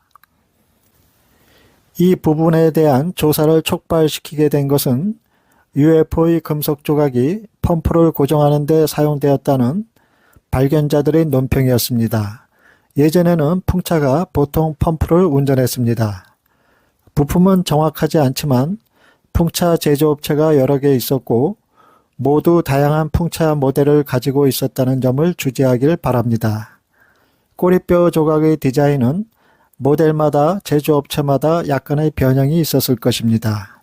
이 부분에 대한 조사를 촉발시키게 된 것은 UFO의 금속 조각이 펌프를 고정하는 데 사용되었다는 발견자들의 논평이었습니다. 예전에는 풍차가 보통 펌프를 운전했습니다. 부품은 정확하지 않지만 풍차 제조업체가 여러 개 있었고 모두 다양한 풍차 모델을 가지고 있었다는 점을 주지하길 바랍니다. 꼬리뼈 조각의 디자인은 모델마다 제조업체마다 약간의 변형이 있었을 것입니다.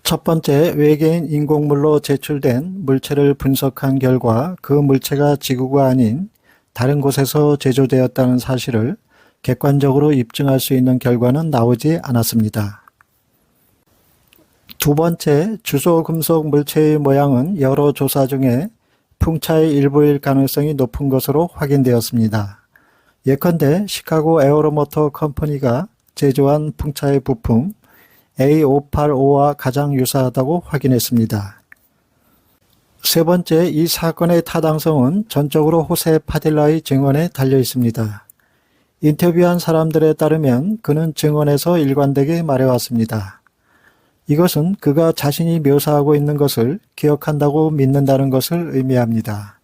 첫 번째, 외계인 인공물로 제출된 물체를 분석한 결과 그 물체가 지구가 아닌 다른 곳에서 제조되었다는 사실을 객관적으로 입증할 수 있는 결과는 나오지 않았습니다. 두 번째, 주소 금속 물체의 모양은 여러 조사 중에 풍차의 일부일 가능성이 높은 것으로 확인되었습니다. 예컨대 시카고 에어로모터 컴퍼니가 제조한 풍차의 부품 A585와 가장 유사하다고 확인했습니다. 세 번째, 이 사건의 타당성은 전적으로 호세 파딜라의 증언에 달려 있습니다. 인터뷰한 사람들에 따르면 그는 증언에서 일관되게 말해왔습니다. 이것은 그가 자신이 묘사하고 있는 것을 기억한다고 믿는다는 것을 의미합니다.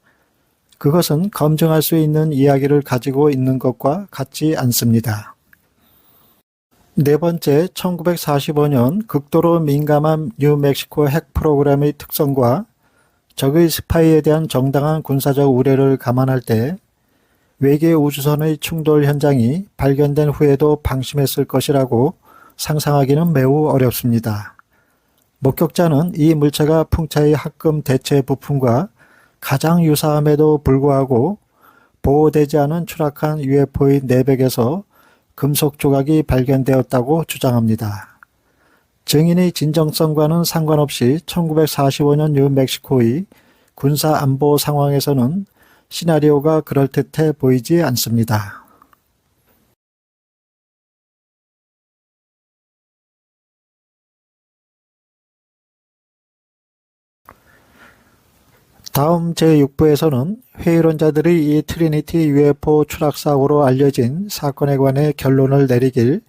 그것은 검증할 수 있는 이야기를 가지고 있는 것과 같지 않습니다. 네 번째, 1945년 극도로 민감한 뉴멕시코 핵 프로그램의 특성과 적의 스파이에 대한 정당한 군사적 우려를 감안할 때 외계 우주선의 충돌 현장이 발견된 후에도 방심했을 것이라고 상상하기는 매우 어렵습니다. 목격자는 이 물체가 풍차의 합금 대체 부품과 가장 유사함에도 불구하고 보호되지 않은 추락한 UFO의 내벽에서 금속 조각이 발견되었다고 주장합니다. 증인의 진정성과는 상관없이 1945년 뉴멕시코의 군사 안보 상황에서는 시나리오가 그럴듯해 보이지 않습니다. 다음 제6부에서는 회의론자들이 이 트리니티 UFO 추락사고로 알려진 사건에 관해 결론을 내리길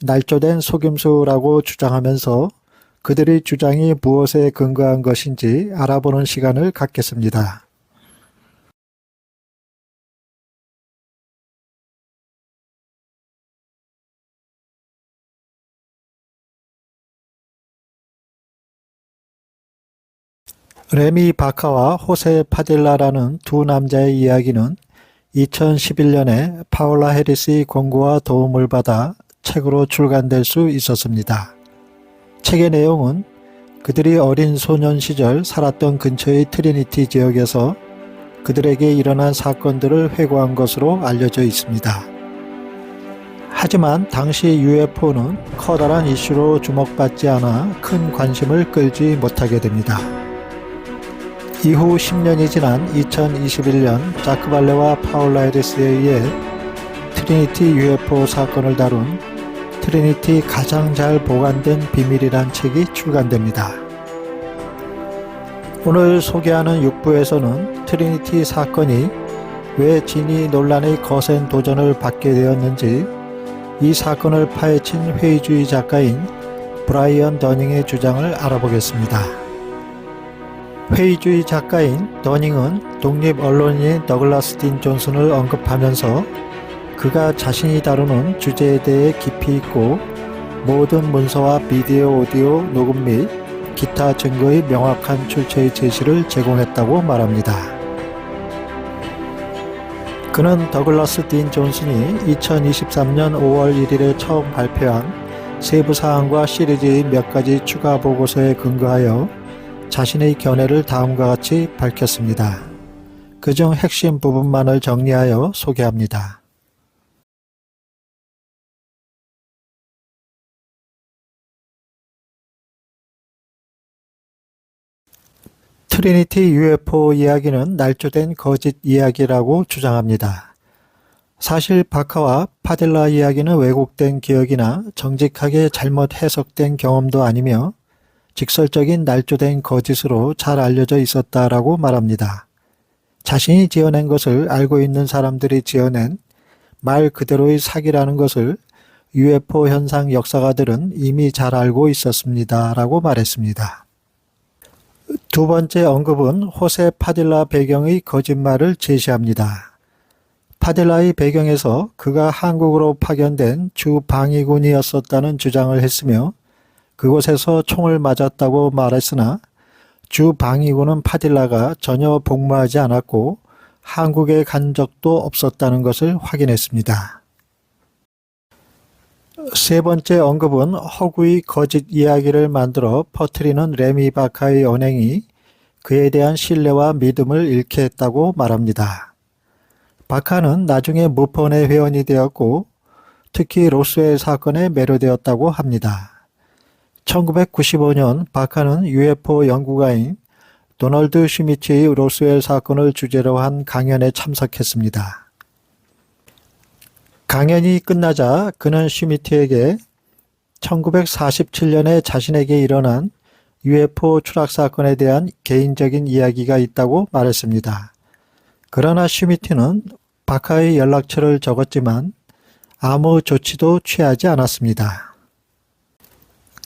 날조된 속임수라고 주장하면서 그들의 주장이 무엇에 근거한 것인지 알아보는 시간을 갖겠습니다. 레미 바카와 호세 파딜라라는 두 남자의 이야기는 2011년에 파울라 해리스의 권고와 도움을 받아 책으로 출간될 수 있었습니다. 책의 내용은 그들이 어린 소년 시절 살았던 근처의 트리니티 지역에서 그들에게 일어난 사건들을 회고한 것으로 알려져 있습니다. 하지만 당시 UFO는 커다란 이슈로 주목받지 않아 큰 관심을 끌지 못하게 됩니다. 이후 10년이 지난 2021년 자크 발레와 파울라 해리스에 의해 트리니티 UFO 사건을 다룬 트리니티 가장 잘 보관된 비밀이란 책이 출간됩니다. 오늘 소개하는 6부에서는 트리니티 사건이 왜 진위 논란의 거센 도전을 받게 되었는지, 이 사건을 파헤친 회의주의 작가인 브라이언 더닝의 주장을 알아보겠습니다. 회의주의 작가인 더닝은 독립 언론인 더글라스 딘 존슨을 언급하면서 그가 자신이 다루는 주제에 대해 깊이 있고 모든 문서와 비디오, 오디오, 녹음 및 기타 증거의 명확한 출처의 제시를 제공했다고 말합니다. 그는 더글라스 딘 존슨이 2023년 5월 1일에 처음 발표한 세부 사항과 시리즈의 몇 가지 추가 보고서에 근거하여 자신의 견해를 다음과 같이 밝혔습니다. 그중 핵심 부분만을 정리하여 소개합니다. 트리니티 UFO 이야기는 날조된 거짓 이야기라고 주장합니다. 사실 바카와 파델라 이야기는 왜곡된 기억이나 정직하게 잘못 해석된 경험도 아니며 직설적인 날조된 거짓으로 잘 알려져 있었다라고 말합니다. 자신이 지어낸 것을 알고 있는 사람들이 지어낸 말 그대로의 사기라는 것을 UFO 현상 역사가들은 이미 잘 알고 있었습니다. 라고 말했습니다. 두 번째 언급은 호세 파딜라 배경의 거짓말을 제시합니다. 파딜라의 배경에서 그가 한국으로 파견된 주 방위군이었었다는 주장을 했으며 그곳에서 총을 맞았다고 말했으나 주 방위군은 파딜라가 전혀 복무하지 않았고 한국에 간 적도 없었다는 것을 확인했습니다. 세 번째 언급은 허구의 거짓 이야기를 만들어 퍼뜨리는 레미 바카의 언행이 그에 대한 신뢰와 믿음을 잃게 했다고 말합니다. 바카는 나중에 무펀의 회원이 되었고 특히 로스웰 사건에 매료되었다고 합니다. 1995년 바카는 UFO 연구가인 도널드 슈미츠의 로스웰 사건을 주제로 한 강연에 참석했습니다. 강연이 끝나자 그는 슈미트에게 1947년에 자신에게 일어난 UFO 추락 사건에 대한 개인적인 이야기가 있다고 말했습니다. 그러나 슈미트는 바카의 연락처를 적었지만 아무 조치도 취하지 않았습니다.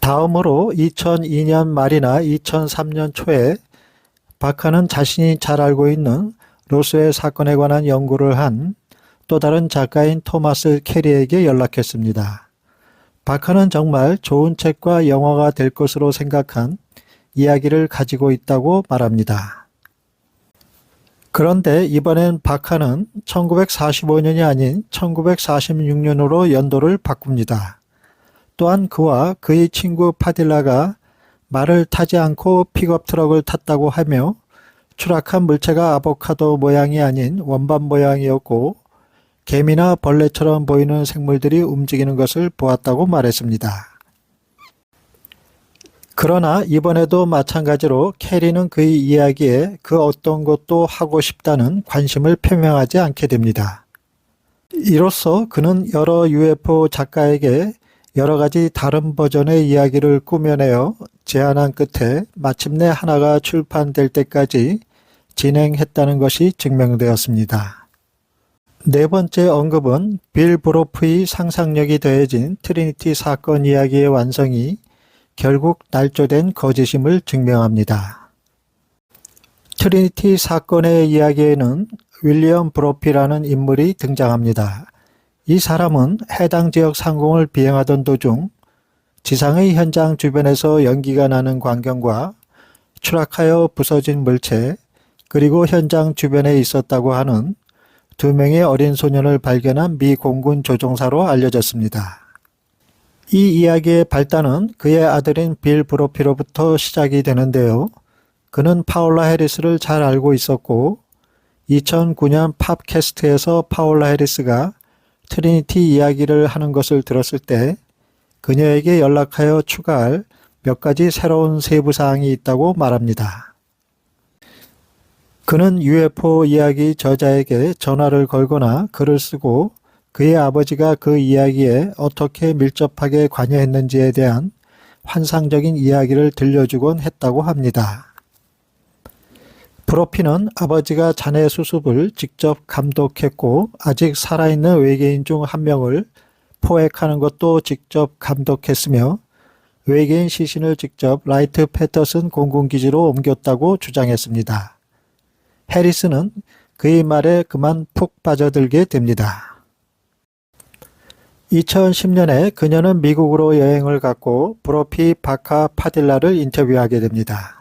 다음으로 2002년 말이나 2003년 초에 바카는 자신이 잘 알고 있는 로스웰 사건에 관한 연구를 한 또 다른 작가인 토마스 캐리에게 연락했습니다. 바카는 정말 좋은 책과 영화가 될 것으로 생각한 이야기를 가지고 있다고 말합니다. 그런데 이번엔 바카는 1945년이 아닌 1946년으로 연도를 바꿉니다. 또한 그와 그의 친구 파딜라가 말을 타지 않고 픽업 트럭을 탔다고 하며 추락한 물체가 아보카도 모양이 아닌 원반 모양이었고 개미나 벌레처럼 보이는 생물들이 움직이는 것을 보았다고 말했습니다. 그러나 이번에도 마찬가지로 캐리는 그의 이야기에 그 어떤 것도 하고 싶다는 관심을 표명하지 않게 됩니다. 이로써 그는 여러 UFO 작가에게 여러 가지 다른 버전의 이야기를 꾸며내어 제안한 끝에 마침내 하나가 출판될 때까지 진행했다는 것이 증명되었습니다. 네 번째 언급은 빌 브로프의 상상력이 더해진 트리니티 사건 이야기의 완성이 결국 날조된 거짓임을 증명합니다. 트리니티 사건의 이야기에는 윌리엄 브로피라는 인물이 등장합니다. 이 사람은 해당 지역 상공을 비행하던 도중 지상의 현장 주변에서 연기가 나는 광경과 추락하여 부서진 물체 그리고 현장 주변에 있었다고 하는 2명의 어린 소년을 발견한 미 공군 조종사로 알려졌습니다. 이 이야기의 발단은 그의 아들인 빌 브로피로부터 시작이 되는데요. 그는 파울라 해리스를 잘 알고 있었고 2009년 팝캐스트에서 파울라 해리스가 트리니티 이야기를 하는 것을 들었을 때 그녀에게 연락하여 추가할 몇 가지 새로운 세부사항이 있다고 말합니다. 그는 UFO 이야기 저자에게 전화를 걸거나 글을 쓰고 그의 아버지가 그 이야기에 어떻게 밀접하게 관여했는지에 대한 환상적인 이야기를 들려주곤 했다고 합니다. 브로피는 아버지가 자네 수습을 직접 감독했고 아직 살아있는 외계인 중 한 명을 포획하는 것도 직접 감독했으며 외계인 시신을 직접 라이트 패터슨 공군기지로 옮겼다고 주장했습니다. 해리스는 그의 말에 그만 푹 빠져들게 됩니다. 2010년에 그녀는 미국으로 여행을 갔고 브로피 바카 파딜라를 인터뷰하게 됩니다.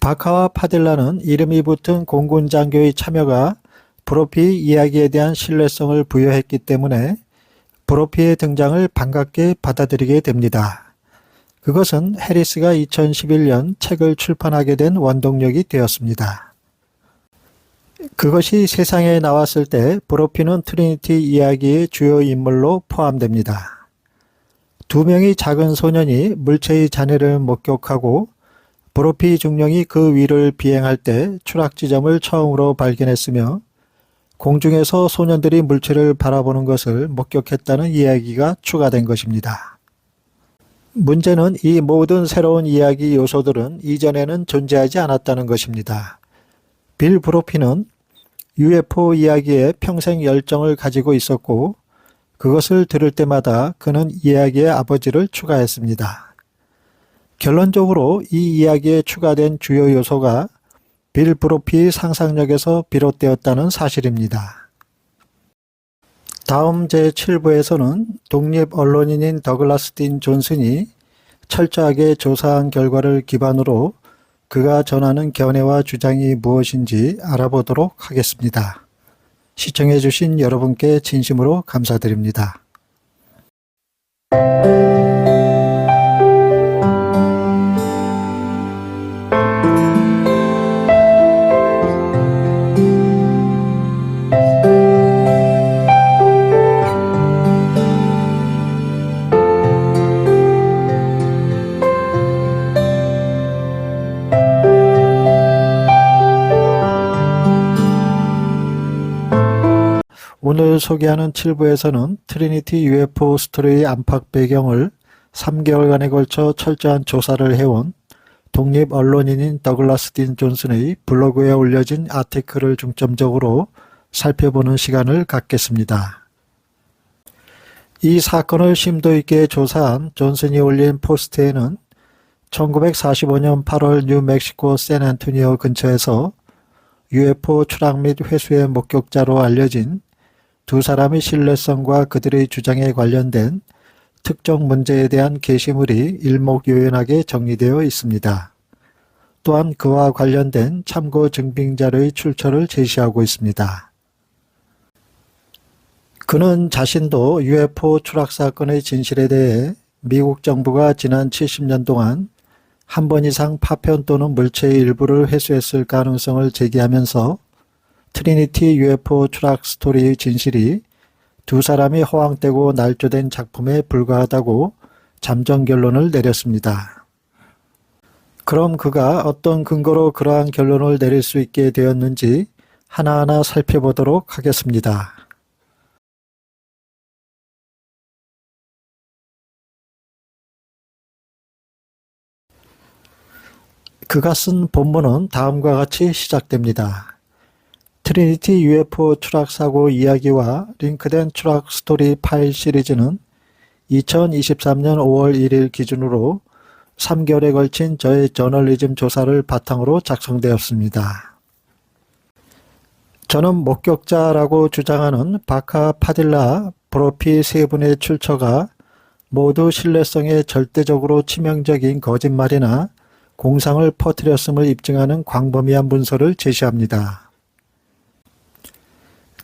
바카와 파딜라는 이름이 붙은 공군 장교의 참여가 브로피 이야기에 대한 신뢰성을 부여했기 때문에 브로피의 등장을 반갑게 받아들이게 됩니다. 그것은 해리스가 2011년 책을 출판하게 된 원동력이 되었습니다. 그것이 세상에 나왔을 때 브로피는 트리니티 이야기의 주요 인물로 포함됩니다. 두 명의 작은 소년이 물체의 잔해를 목격하고 브로피 중령이 그 위를 비행할 때 추락 지점을 처음으로 발견했으며 공중에서 소년들이 물체를 바라보는 것을 목격했다는 이야기가 추가된 것입니다. 문제는 이 모든 새로운 이야기 요소들은 이전에는 존재하지 않았다는 것입니다. 빌 브로피는 UFO 이야기에 평생 열정을 가지고 있었고 그것을 들을 때마다 그는 이야기의 아버지를 추가했습니다. 결론적으로 이 이야기에 추가된 주요 요소가 빌 브로피의 상상력에서 비롯되었다는 사실입니다. 다음 제7부에서는 독립 언론인인 더글라스 딘 존슨이 철저하게 조사한 결과를 기반으로 그가 전하는 견해와 주장이 무엇인지 알아보도록 하겠습니다. 시청해 주신 여러분께 진심으로 감사드립니다. 오늘 소개하는 7부에서는 트리니티 UFO 스토리의 안팎 배경을 3개월간에 걸쳐 철저한 조사를 해온 독립 언론인인 더글라스 딘 존슨의 블로그에 올려진 아티클을 중점적으로 살펴보는 시간을 갖겠습니다. 이 사건을 심도 있게 조사한 존슨이 올린 포스트에는 1945년 8월 뉴멕시코 샌안토니오 근처에서 UFO 추락 및 회수의 목격자로 알려진 두 사람의 신뢰성과 그들의 주장에 관련된 특정 문제에 대한 게시물이 일목요연하게 정리되어 있습니다. 또한 그와 관련된 참고 증빙자료의 출처를 제시하고 있습니다. 그는 자신도 UFO 추락 사건의 진실에 대해 미국 정부가 지난 70년 동안 한 번 이상 파편 또는 물체의 일부를 회수했을 가능성을 제기하면서 트리니티 UFO 추락 스토리의 진실이 두 사람이 허황되고 날조된 작품에 불과하다고 잠정 결론을 내렸습니다. 그럼 그가 어떤 근거로 그러한 결론을 내릴 수 있게 되었는지 하나하나 살펴보도록 하겠습니다. 그가 쓴 본문은 다음과 같이 시작됩니다. 트리니티 UFO 추락 사고 이야기와 링크된 추락 스토리 파일 시리즈는 2023년 5월 1일 기준으로 3개월에 걸친 저의 저널리즘 조사를 바탕으로 작성되었습니다. 저는 목격자라고 주장하는 바카 파딜라, 브로피 세 분의 출처가 모두 신뢰성에 절대적으로 치명적인 거짓말이나 공상을 퍼뜨렸음을 입증하는 광범위한 문서를 제시합니다.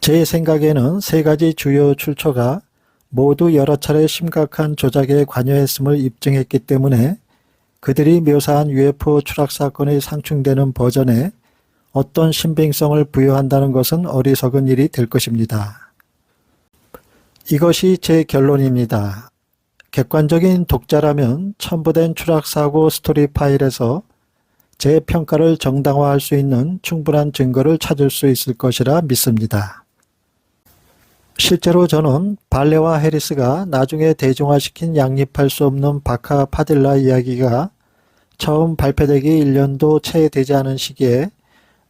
제 생각에는 세 가지 주요 출처가 모두 여러 차례 심각한 조작에 관여했음을 입증했기 때문에 그들이 묘사한 UFO 추락 사건의 상충되는 버전에 어떤 신빙성을 부여한다는 것은 어리석은 일이 될 것입니다. 이것이 제 결론입니다. 객관적인 독자라면 첨부된 추락사고 스토리 파일에서 제 평가를 정당화할 수 있는 충분한 증거를 찾을 수 있을 것이라 믿습니다. 실제로 저는 발레와 해리스가 나중에 대중화시킨 양립할 수 없는 바카 파딜라 이야기가 처음 발표되기 1년도 채 되지 않은 시기에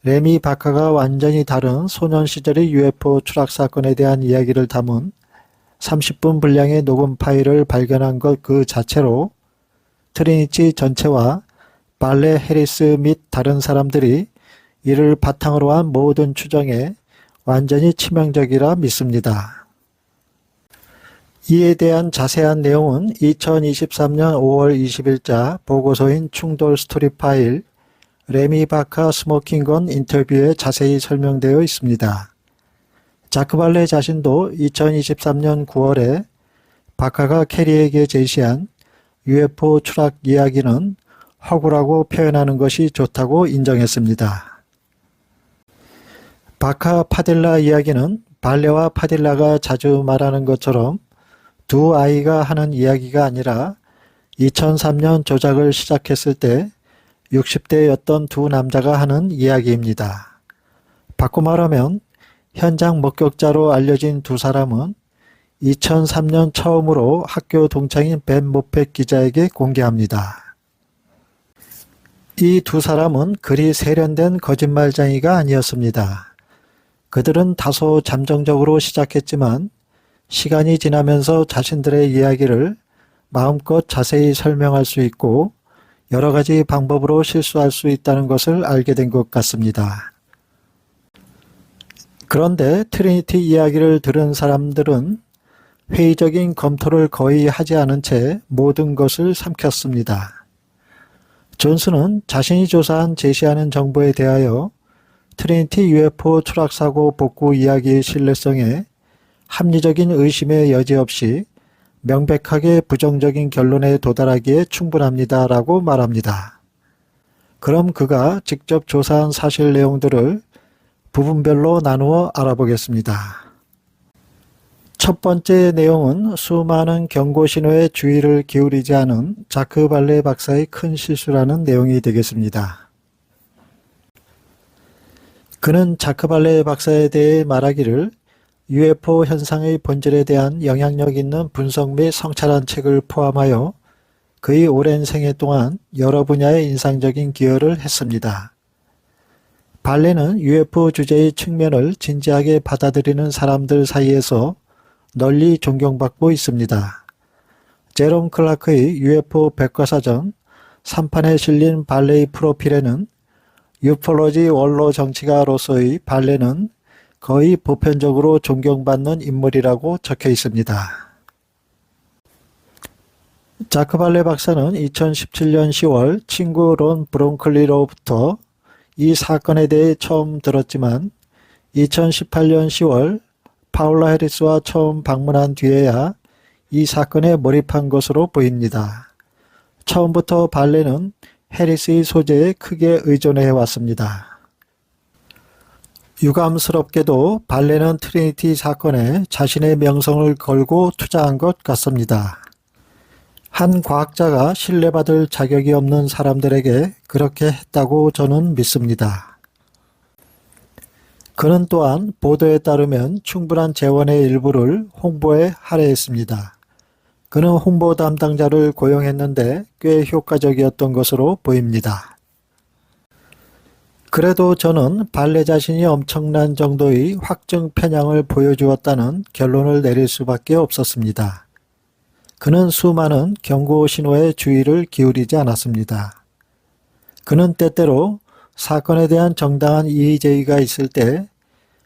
레미 바카가 완전히 다른 소년 시절의 UFO 추락 사건에 대한 이야기를 담은 30분 분량의 녹음 파일을 발견한 것 그 자체로 트리니티 전체와 발레 해리스 및 다른 사람들이 이를 바탕으로 한 모든 추정에 완전히 치명적이라 믿습니다. 이에 대한 자세한 내용은 2023년 5월 20일자 보고서인 충돌 스토리 파일 레미 바카 스모킹건 인터뷰에 자세히 설명되어 있습니다. 자크 발레 자신도 2023년 9월에 바카가 캐리에게 제시한 UFO 추락 이야기는 허구라고 표현하는 것이 좋다고 인정했습니다. 바카 파딜라 이야기는 발레와 파딜라가 자주 말하는 것처럼 두 아이가 하는 이야기가 아니라 2003년 조작을 시작했을 때 60대였던 두 남자가 하는 이야기입니다. 바꿔 말하면 현장 목격자로 알려진 두 사람은 2003년 처음으로 학교 동창인 벤 모펫 기자에게 공개합니다. 이 두 사람은 그리 세련된 거짓말쟁이가 아니었습니다. 그들은 다소 잠정적으로 시작했지만 시간이 지나면서 자신들의 이야기를 마음껏 자세히 설명할 수 있고 여러 가지 방법으로 실수할 수 있다는 것을 알게 된 것 같습니다. 그런데 트리니티 이야기를 들은 사람들은 회의적인 검토를 거의 하지 않은 채 모든 것을 삼켰습니다. 존슨은 자신이 조사한 제시하는 정보에 대하여 트리니티 UFO 추락사고 복구 이야기의 신뢰성에 합리적인 의심의 여지 없이 명백하게 부정적인 결론에 도달하기에 충분합니다 라고 말합니다. 그럼 그가 직접 조사한 사실 내용들을 부분별로 나누어 알아보겠습니다. 첫 번째 내용은 수많은 경고 신호에 주의를 기울이지 않은 자크 발레 박사의 큰 실수라는 내용이 되겠습니다. 그는 자크 발레 박사에 대해 말하기를 UFO 현상의 본질에 대한 영향력 있는 분석 및 성찰한 책을 포함하여 그의 오랜 생애 동안 여러 분야에 인상적인 기여를 했습니다. 발레는 UFO 주제의 측면을 진지하게 받아들이는 사람들 사이에서 널리 존경받고 있습니다. 제롬 클라크의 UFO 백과사전 3판에 실린 발레의 프로필에는 유폴로지 원로 정치가로서의 발레는 거의 보편적으로 존경받는 인물이라고 적혀 있습니다. 자크 발레 박사는 2017년 10월 친구 론 브론클리로부터 이 사건에 대해 처음 들었지만 2018년 10월 파울라 해리스와 처음 방문한 뒤에야 이 사건에 몰입한 것으로 보입니다. 처음부터 발레는 해리스의 소재에 크게 의존해 왔습니다. 유감스럽게도 발레는 트리니티 사건에 자신의 명성을 걸고 투자한 것 같습니다. 한 과학자가 신뢰받을 자격이 없는 사람들에게 그렇게 했다고 저는 믿습니다. 그는 또한 보도에 따르면 충분한 재원의 일부를 홍보에 할애했습니다. 그는 홍보 담당자를 고용했는데 꽤 효과적이었던 것으로 보입니다. 그래도 저는 발레 자신이 엄청난 정도의 확증 편향을 보여주었다는 결론을 내릴 수밖에 없었습니다. 그는 수많은 경고 신호에 주의를 기울이지 않았습니다. 그는 때때로 사건에 대한 정당한 이의제기가 있을 때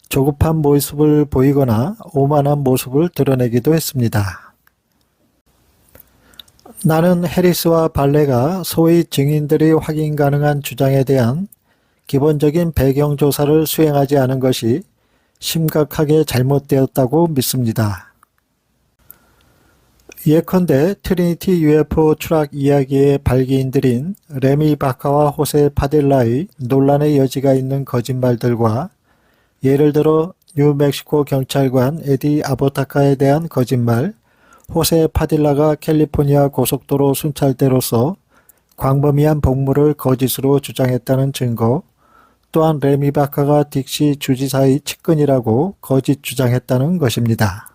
조급한 모습을 보이거나 오만한 모습을 드러내기도 했습니다. 나는 해리스와 발레가 소위 증인들이 확인 가능한 주장에 대한 기본적인 배경 조사를 수행하지 않은 것이 심각하게 잘못되었다고 믿습니다. 예컨대 트리니티 UFO 추락 이야기의 발기인들인 레미 바카와 호세 파딜라의 논란의 여지가 있는 거짓말들과 예를 들어 뉴멕시코 경찰관 에디 아보타카에 대한 거짓말, 호세 파딜라가 캘리포니아 고속도로 순찰대로서 광범위한 복무를 거짓으로 주장했다는 증거, 또한 레미 바카가 딕시 주지사의 측근이라고 거짓 주장했다는 것입니다.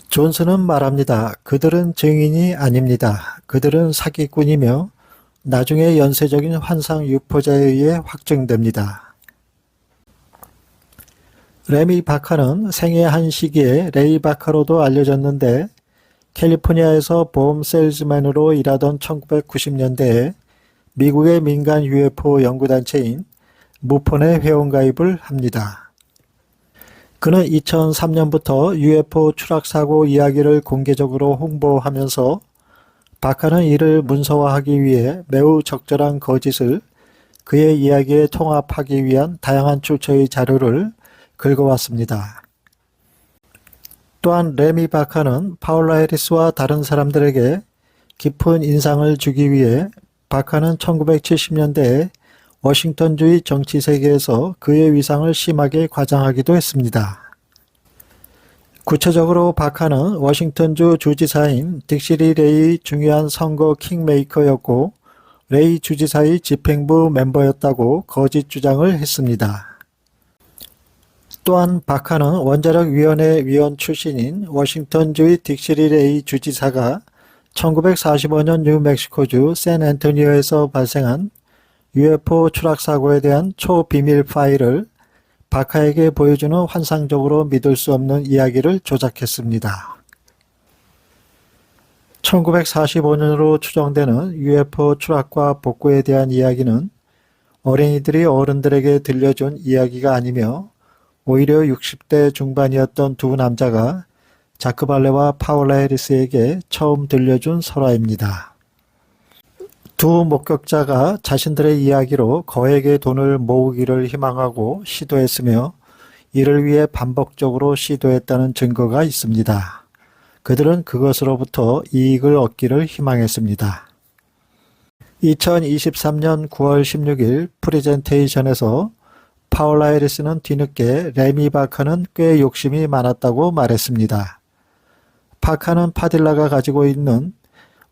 존슨은 말합니다. 그들은 증인이 아닙니다. 그들은 사기꾼이며 나중에 연쇄적인 환상 유포자에 의해 확정됩니다. 레미 바카는 생애 한 시기에 레이 바카로도 알려졌는데 캘리포니아에서 보험 세일즈맨으로 일하던 1990년대에 미국의 민간 UFO 연구단체인 무폰에 회원가입을 합니다. 그는 2003년부터 UFO 추락사고 이야기를 공개적으로 홍보하면서 바카는 이를 문서화하기 위해 매우 적절한 거짓을 그의 이야기에 통합하기 위한 다양한 출처의 자료를 긁어왔습니다. 또한 레미 바카는 파울라 해리스와 다른 사람들에게 깊은 인상을 주기 위해 바카는 1970년대에 워싱턴주의 정치 세계에서 그의 위상을 심하게 과장하기도 했습니다. 구체적으로 바카는 워싱턴주 주지사인 딕시리 레이의 중요한 선거 킹메이커였고 레이 주지사의 집행부 멤버였다고 거짓 주장을 했습니다. 또한 바카는 원자력위원회 위원 출신인 워싱턴주의 딕시리 레이 주지사가 1945년 뉴멕시코주 샌앤토니오에서 발생한 UFO 추락사고에 대한 초비밀 파일을 바카에게 보여주는 환상적으로 믿을 수 없는 이야기를 조작했습니다. 1945년으로 추정되는 UFO 추락과 복구에 대한 이야기는 어린이들이 어른들에게 들려준 이야기가 아니며 오히려 60대 중반이었던 두 남자가 자크 발레와 파울라 해리스에게 처음 들려준 설화입니다. 두 목격자가 자신들의 이야기로 거액의 돈을 모으기를 희망하고 시도했으며 이를 위해 반복적으로 시도했다는 증거가 있습니다. 그들은 그것으로부터 이익을 얻기를 희망했습니다. 2023년 9월 16일 프레젠테이션에서 파울라 해리스는 뒤늦게 레미 바카는 꽤 욕심이 많았다고 말했습니다. 바카는 파딜라가 가지고 있는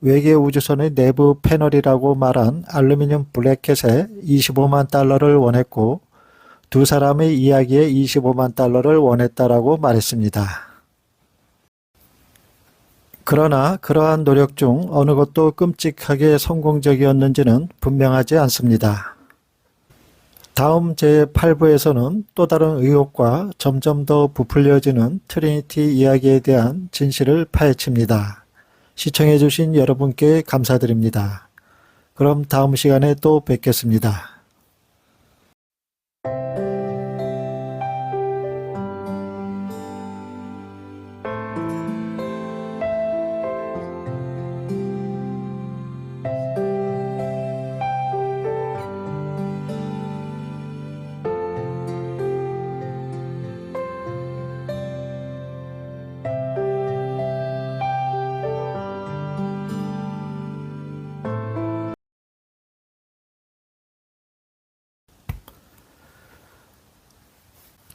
외계 우주선의 내부 패널이라고 말한 알루미늄 블래켓에 25만 달러를 원했고 두 사람의 이야기에 25만 달러를 원했다라고 말했습니다. 그러나 그러한 노력 중 어느 것도 끔찍하게 성공적이었는지는 분명하지 않습니다. 다음 제8부에서는 또 다른 의혹과 점점 더 부풀려지는 트리니티 이야기에 대한 진실을 파헤칩니다. 시청해주신 여러분께 감사드립니다. 그럼 다음 시간에 또 뵙겠습니다.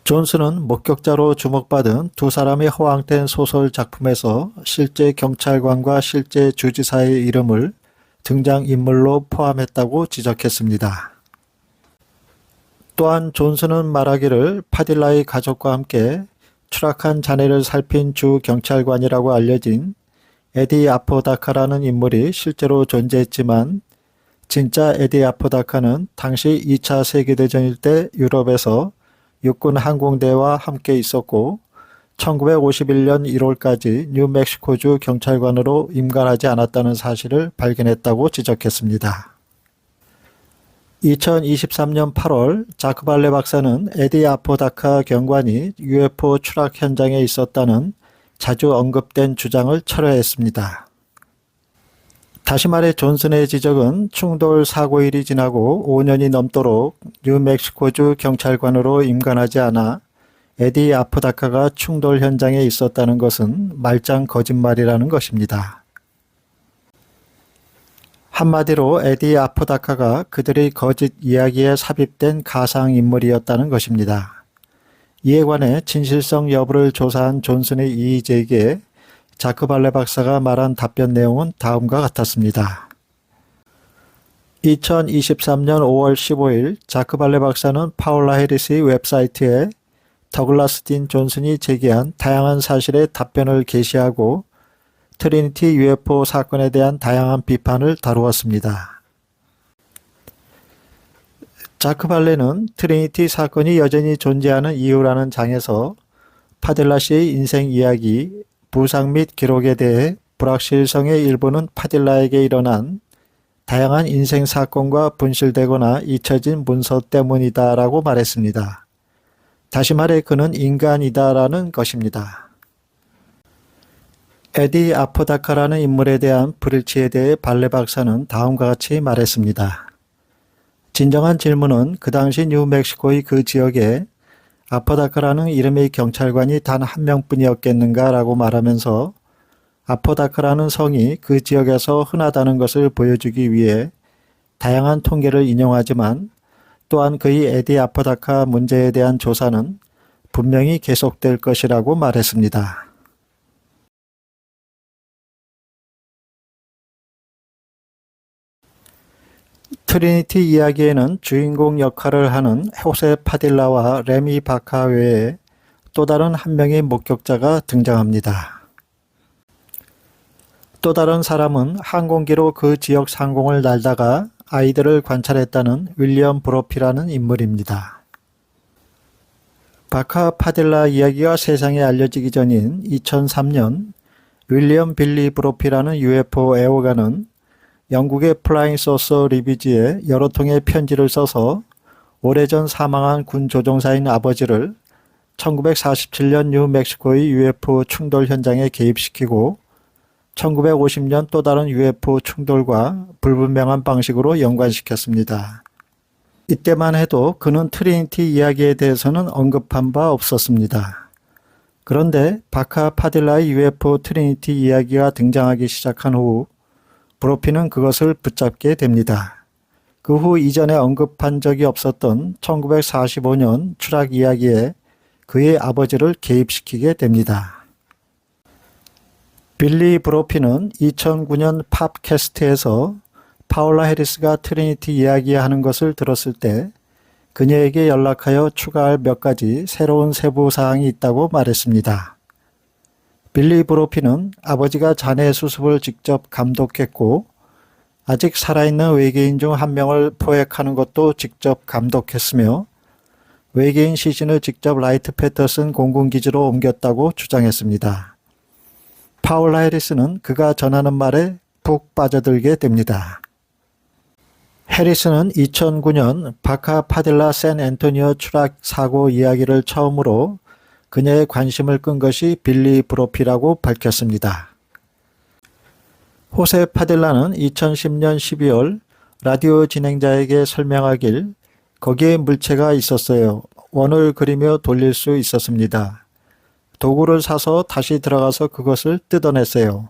존슨은 목격자로 주목받은 두 사람의 허황된 소설 작품에서 실제 경찰관과 실제 주지사의 이름을 등장인물로 포함했다고 지적했습니다. 또한 존슨은 말하기를 파딜라의 가족과 함께 추락한 잔해를 살핀 주 경찰관이라고 알려진 에디 아포다카라는 인물이 실제로 존재했지만 진짜 에디 아포다카는 당시 2차 세계대전일 때 유럽에서 육군 항공대와 함께 있었고 1951년 1월까지 뉴멕시코주 경찰관으로 임관하지 않았다는 사실을 발견했다고 지적했습니다. 2023년 8월 자크 발레 박사는 에디 아포다카 경관이 UFO 추락 현장에 있었다는 자주 언급된 주장을 철회했습니다. 다시 말해 존슨의 지적은 충돌 사고일이 지나고 5년이 넘도록 뉴멕시코주 경찰관으로 임관하지 않아 에디 아포다카가 충돌 현장에 있었다는 것은 말짱 거짓말이라는 것입니다. 한마디로 에디 아포다카가 그들의 거짓 이야기에 삽입된 가상인물이었다는 것입니다. 이에 관해 진실성 여부를 조사한 존슨의 이의 제기에 자크 발레 박사가 말한 답변 내용은 다음과 같았습니다. 2023년 5월 15일 자크 발레 박사는 파울라 해리스의 웹사이트에 더글라스 딘 존슨이 제기한 다양한 사실의 답변을 게시하고 트리니티 UFO 사건에 대한 다양한 비판을 다루었습니다. 자크 발레는 트리니티 사건이 여전히 존재하는 이유라는 장에서 파딜라 씨의 인생 이야기, 부상 및 기록에 대해 불확실성의 일부는 파딜라에게 일어난 다양한 인생 사건과 분실되거나 잊혀진 문서 때문이다라고 말했습니다. 다시 말해 그는 인간이다라는 것입니다. 에디 아포다카라는 인물에 대한 불일치에 대해 발레 박사는 다음과 같이 말했습니다. 진정한 질문은 그 당시 뉴멕시코의 그 지역에 아포다카라는 이름의 경찰관이 단 한 명뿐이었겠는가 라고 말하면서 아포다카라는 성이 그 지역에서 흔하다는 것을 보여주기 위해 다양한 통계를 인용하지만 또한 그의 에디 아포다카 문제에 대한 조사는 분명히 계속될 것이라고 말했습니다. 트리니티 이야기에는 주인공 역할을 하는 호세 파딜라와 레미 바카 외에 또 다른 한 명의 목격자가 등장합니다. 또 다른 사람은 항공기로 그 지역 상공을 날다가 아이들을 관찰했다는 윌리엄 브로피라는 인물입니다. 바카 파딜라 이야기가 세상에 알려지기 전인 2003년 윌리엄 빌리 브로피라는 UFO 애호가는 영국의 플라잉 소서 리비지에 여러 통의 편지를 써서 오래전 사망한 군 조종사인 아버지를 1947년 뉴멕시코의 UFO 충돌 현장에 개입시키고 1950년 또 다른 UFO 충돌과 불분명한 방식으로 연관시켰습니다. 이때만 해도 그는 트리니티 이야기에 대해서는 언급한 바 없었습니다. 그런데 바카 파딜라의 UFO 트리니티 이야기가 등장하기 시작한 후 브로피는 그것을 붙잡게 됩니다. 그 후 이전에 언급한 적이 없었던 1945년 추락 이야기에 그의 아버지를 개입시키게 됩니다. 빌리 브로피는 2009년 팝캐스트에서 파울라 해리스가 트리니티 이야기하는 것을 들었을 때 그녀에게 연락하여 추가할 몇 가지 새로운 세부 사항이 있다고 말했습니다. 빌리 브로피는 아버지가 잔해 수습을 직접 감독했고 아직 살아있는 외계인 중 한 명을 포획하는 것도 직접 감독했으며 외계인 시신을 직접 라이트 패터슨 공군기지로 옮겼다고 주장했습니다. 파울라 해리스는 그가 전하는 말에 푹 빠져들게 됩니다. 해리스는 2009년 바카 파딜라 샌 앤토니오 추락 사고 이야기를 처음으로 그녀의 관심을 끈 것이 빌리 브로피라고 밝혔습니다. 호세 파딜라는 2010년 12월 라디오 진행자에게 설명하길 거기에 물체가 있었어요. 원을 그리며 돌릴 수 있었습니다. 도구를 사서 다시 들어가서 그것을 뜯어냈어요.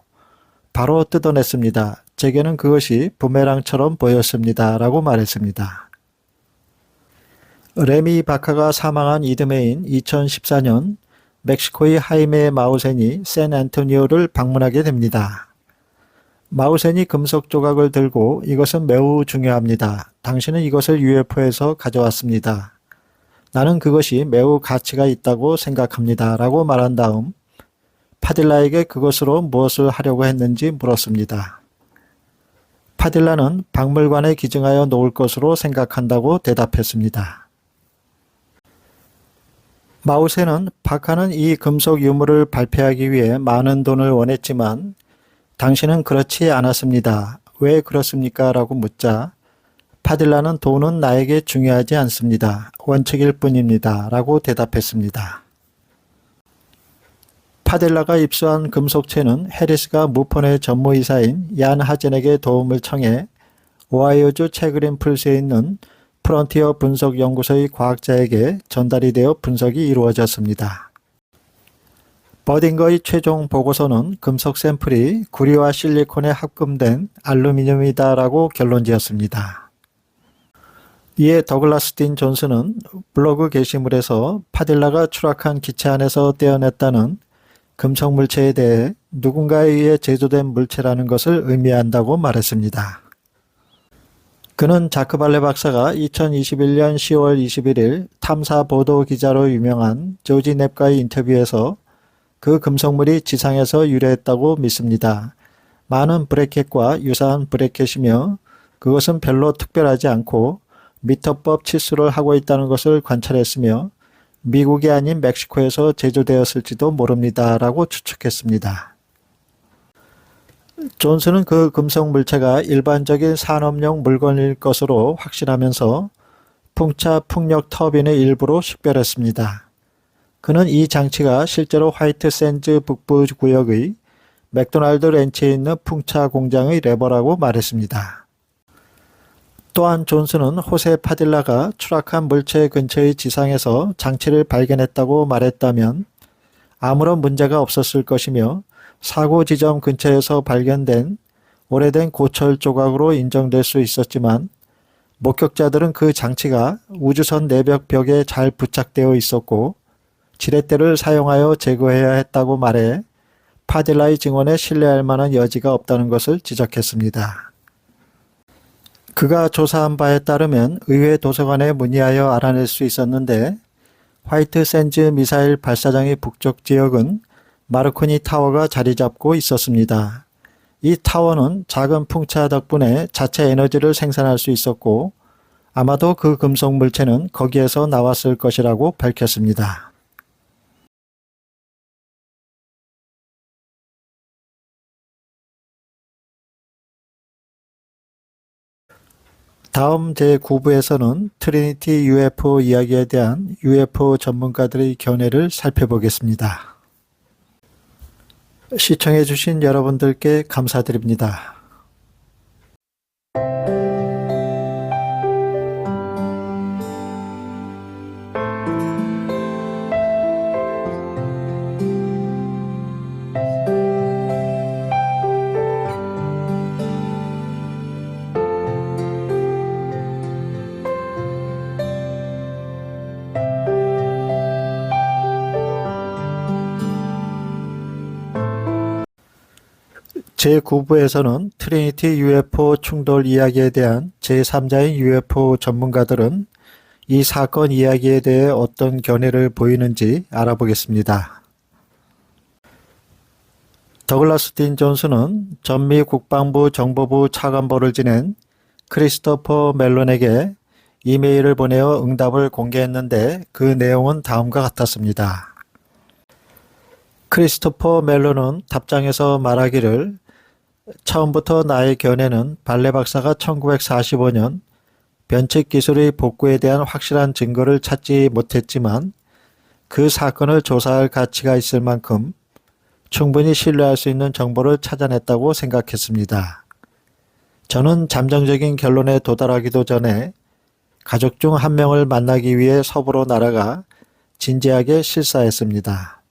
바로 뜯어냈습니다. 제게는 그것이 부메랑처럼 보였습니다. 라고 말했습니다. 레미 바카가 사망한 이듬해인 2014년 멕시코의 하이메 마우센이 샌 앤토니오를 방문하게 됩니다. 마우센이 금속 조각을 들고 이것은 매우 중요합니다. 당신은 이것을 UFO에서 가져왔습니다. 나는 그것이 매우 가치가 있다고 생각합니다. 라고 말한 다음 파딜라에게 그것으로 무엇을 하려고 했는지 물었습니다. 파딜라는 박물관에 기증하여 놓을 것으로 생각한다고 대답했습니다. 마우센은 바카는 이 금속 유물을 발표하기 위해 많은 돈을 원했지만 당신은 그렇지 않았습니다. 왜 그렇습니까? 라고 묻자 파딜라는 돈은 나에게 중요하지 않습니다. 원칙일 뿐입니다. 라고 대답했습니다. 파딜라가 입수한 금속체는 해리스가 무폰의 전무이사인 얀 하젠에게 도움을 청해 오하이오주 채그린 풀스에 있는 프론티어 분석연구소의 과학자에게 전달이 되어 분석이 이루어졌습니다. 버딩거의 최종 보고서는 금속 샘플이 구리와 실리콘에 합금된 알루미늄이다라고 결론지었습니다. 이에 더글라스 딘 존슨은 블로그 게시물에서 파딜라가 추락한 기체 안에서 떼어냈다는 금속 물체에 대해 누군가에 의해 제조된 물체라는 것을 의미한다고 말했습니다. 그는 자크 발레 박사가 2021년 10월 21일 탐사 보도 기자로 유명한 조지 넵과의 인터뷰에서 그 금속물이 지상에서 유래했다고 믿습니다. 많은 브래켓과 유사한 브래켓이며 그것은 별로 특별하지 않고 미터법 치수를 하고 있다는 것을 관찰했으며 미국이 아닌 멕시코에서 제조되었을지도 모릅니다. 라고 추측했습니다. 존슨은 그 금속 물체가 일반적인 산업용 물건일 것으로 확신하면서 풍차 풍력 터빈의 일부로 식별했습니다. 그는 이 장치가 실제로 화이트 샌즈 북부 구역의 맥도날드 렌치에 있는 풍차 공장의 레버라고 말했습니다. 또한 존슨은 호세 파딜라가 추락한 물체 근처의 지상에서 장치를 발견했다고 말했다면 아무런 문제가 없었을 것이며 사고 지점 근처에서 발견된 오래된 고철 조각으로 인정될 수 있었지만 목격자들은 그 장치가 우주선 내벽 벽에 잘 부착되어 있었고 지렛대를 사용하여 제거해야 했다고 말해 파딜라의 증언에 신뢰할 만한 여지가 없다는 것을 지적했습니다. 그가 조사한 바에 따르면 의회 도서관에 문의하여 알아낼 수 있었는데 화이트 샌즈 미사일 발사장의 북쪽 지역은 마르코니 타워가 자리 잡고 있었습니다. 이 타워는 작은 풍차 덕분에 자체 에너지를 생산할 수 있었고 아마도 그 금속 물체는 거기에서 나왔을 것이라고 밝혔습니다. 다음 제9부에서는 트리니티 UFO 이야기에 대한 UFO 전문가들의 견해를 살펴보겠습니다. 시청해주신 여러분들께 감사드립니다. 제9부에서는 트리니티 UFO 충돌 이야기에 대한 제3자인 UFO 전문가들은 이 사건 이야기에 대해 어떤 견해를 보이는지 알아보겠습니다. 더글라스 딘 존슨은 전미 국방부 정보부 차관보를 지낸 크리스토퍼 멜론에게 이메일을 보내어 응답을 공개했는데 그 내용은 다음과 같았습니다. 크리스토퍼 멜론은 답장에서 말하기를 처음부터 나의 견해는 발레 박사가 1945년 변칙 기술의 복구에 대한 확실한 증거를 찾지 못했지만 그 사건을 조사할 가치가 있을 만큼 충분히 신뢰할 수 있는 정보를 찾아냈다고 생각했습니다. 저는 잠정적인 결론에 도달하기도 전에 가족 중 한 명을 만나기 위해 서부로 날아가 진지하게 실사했습니다.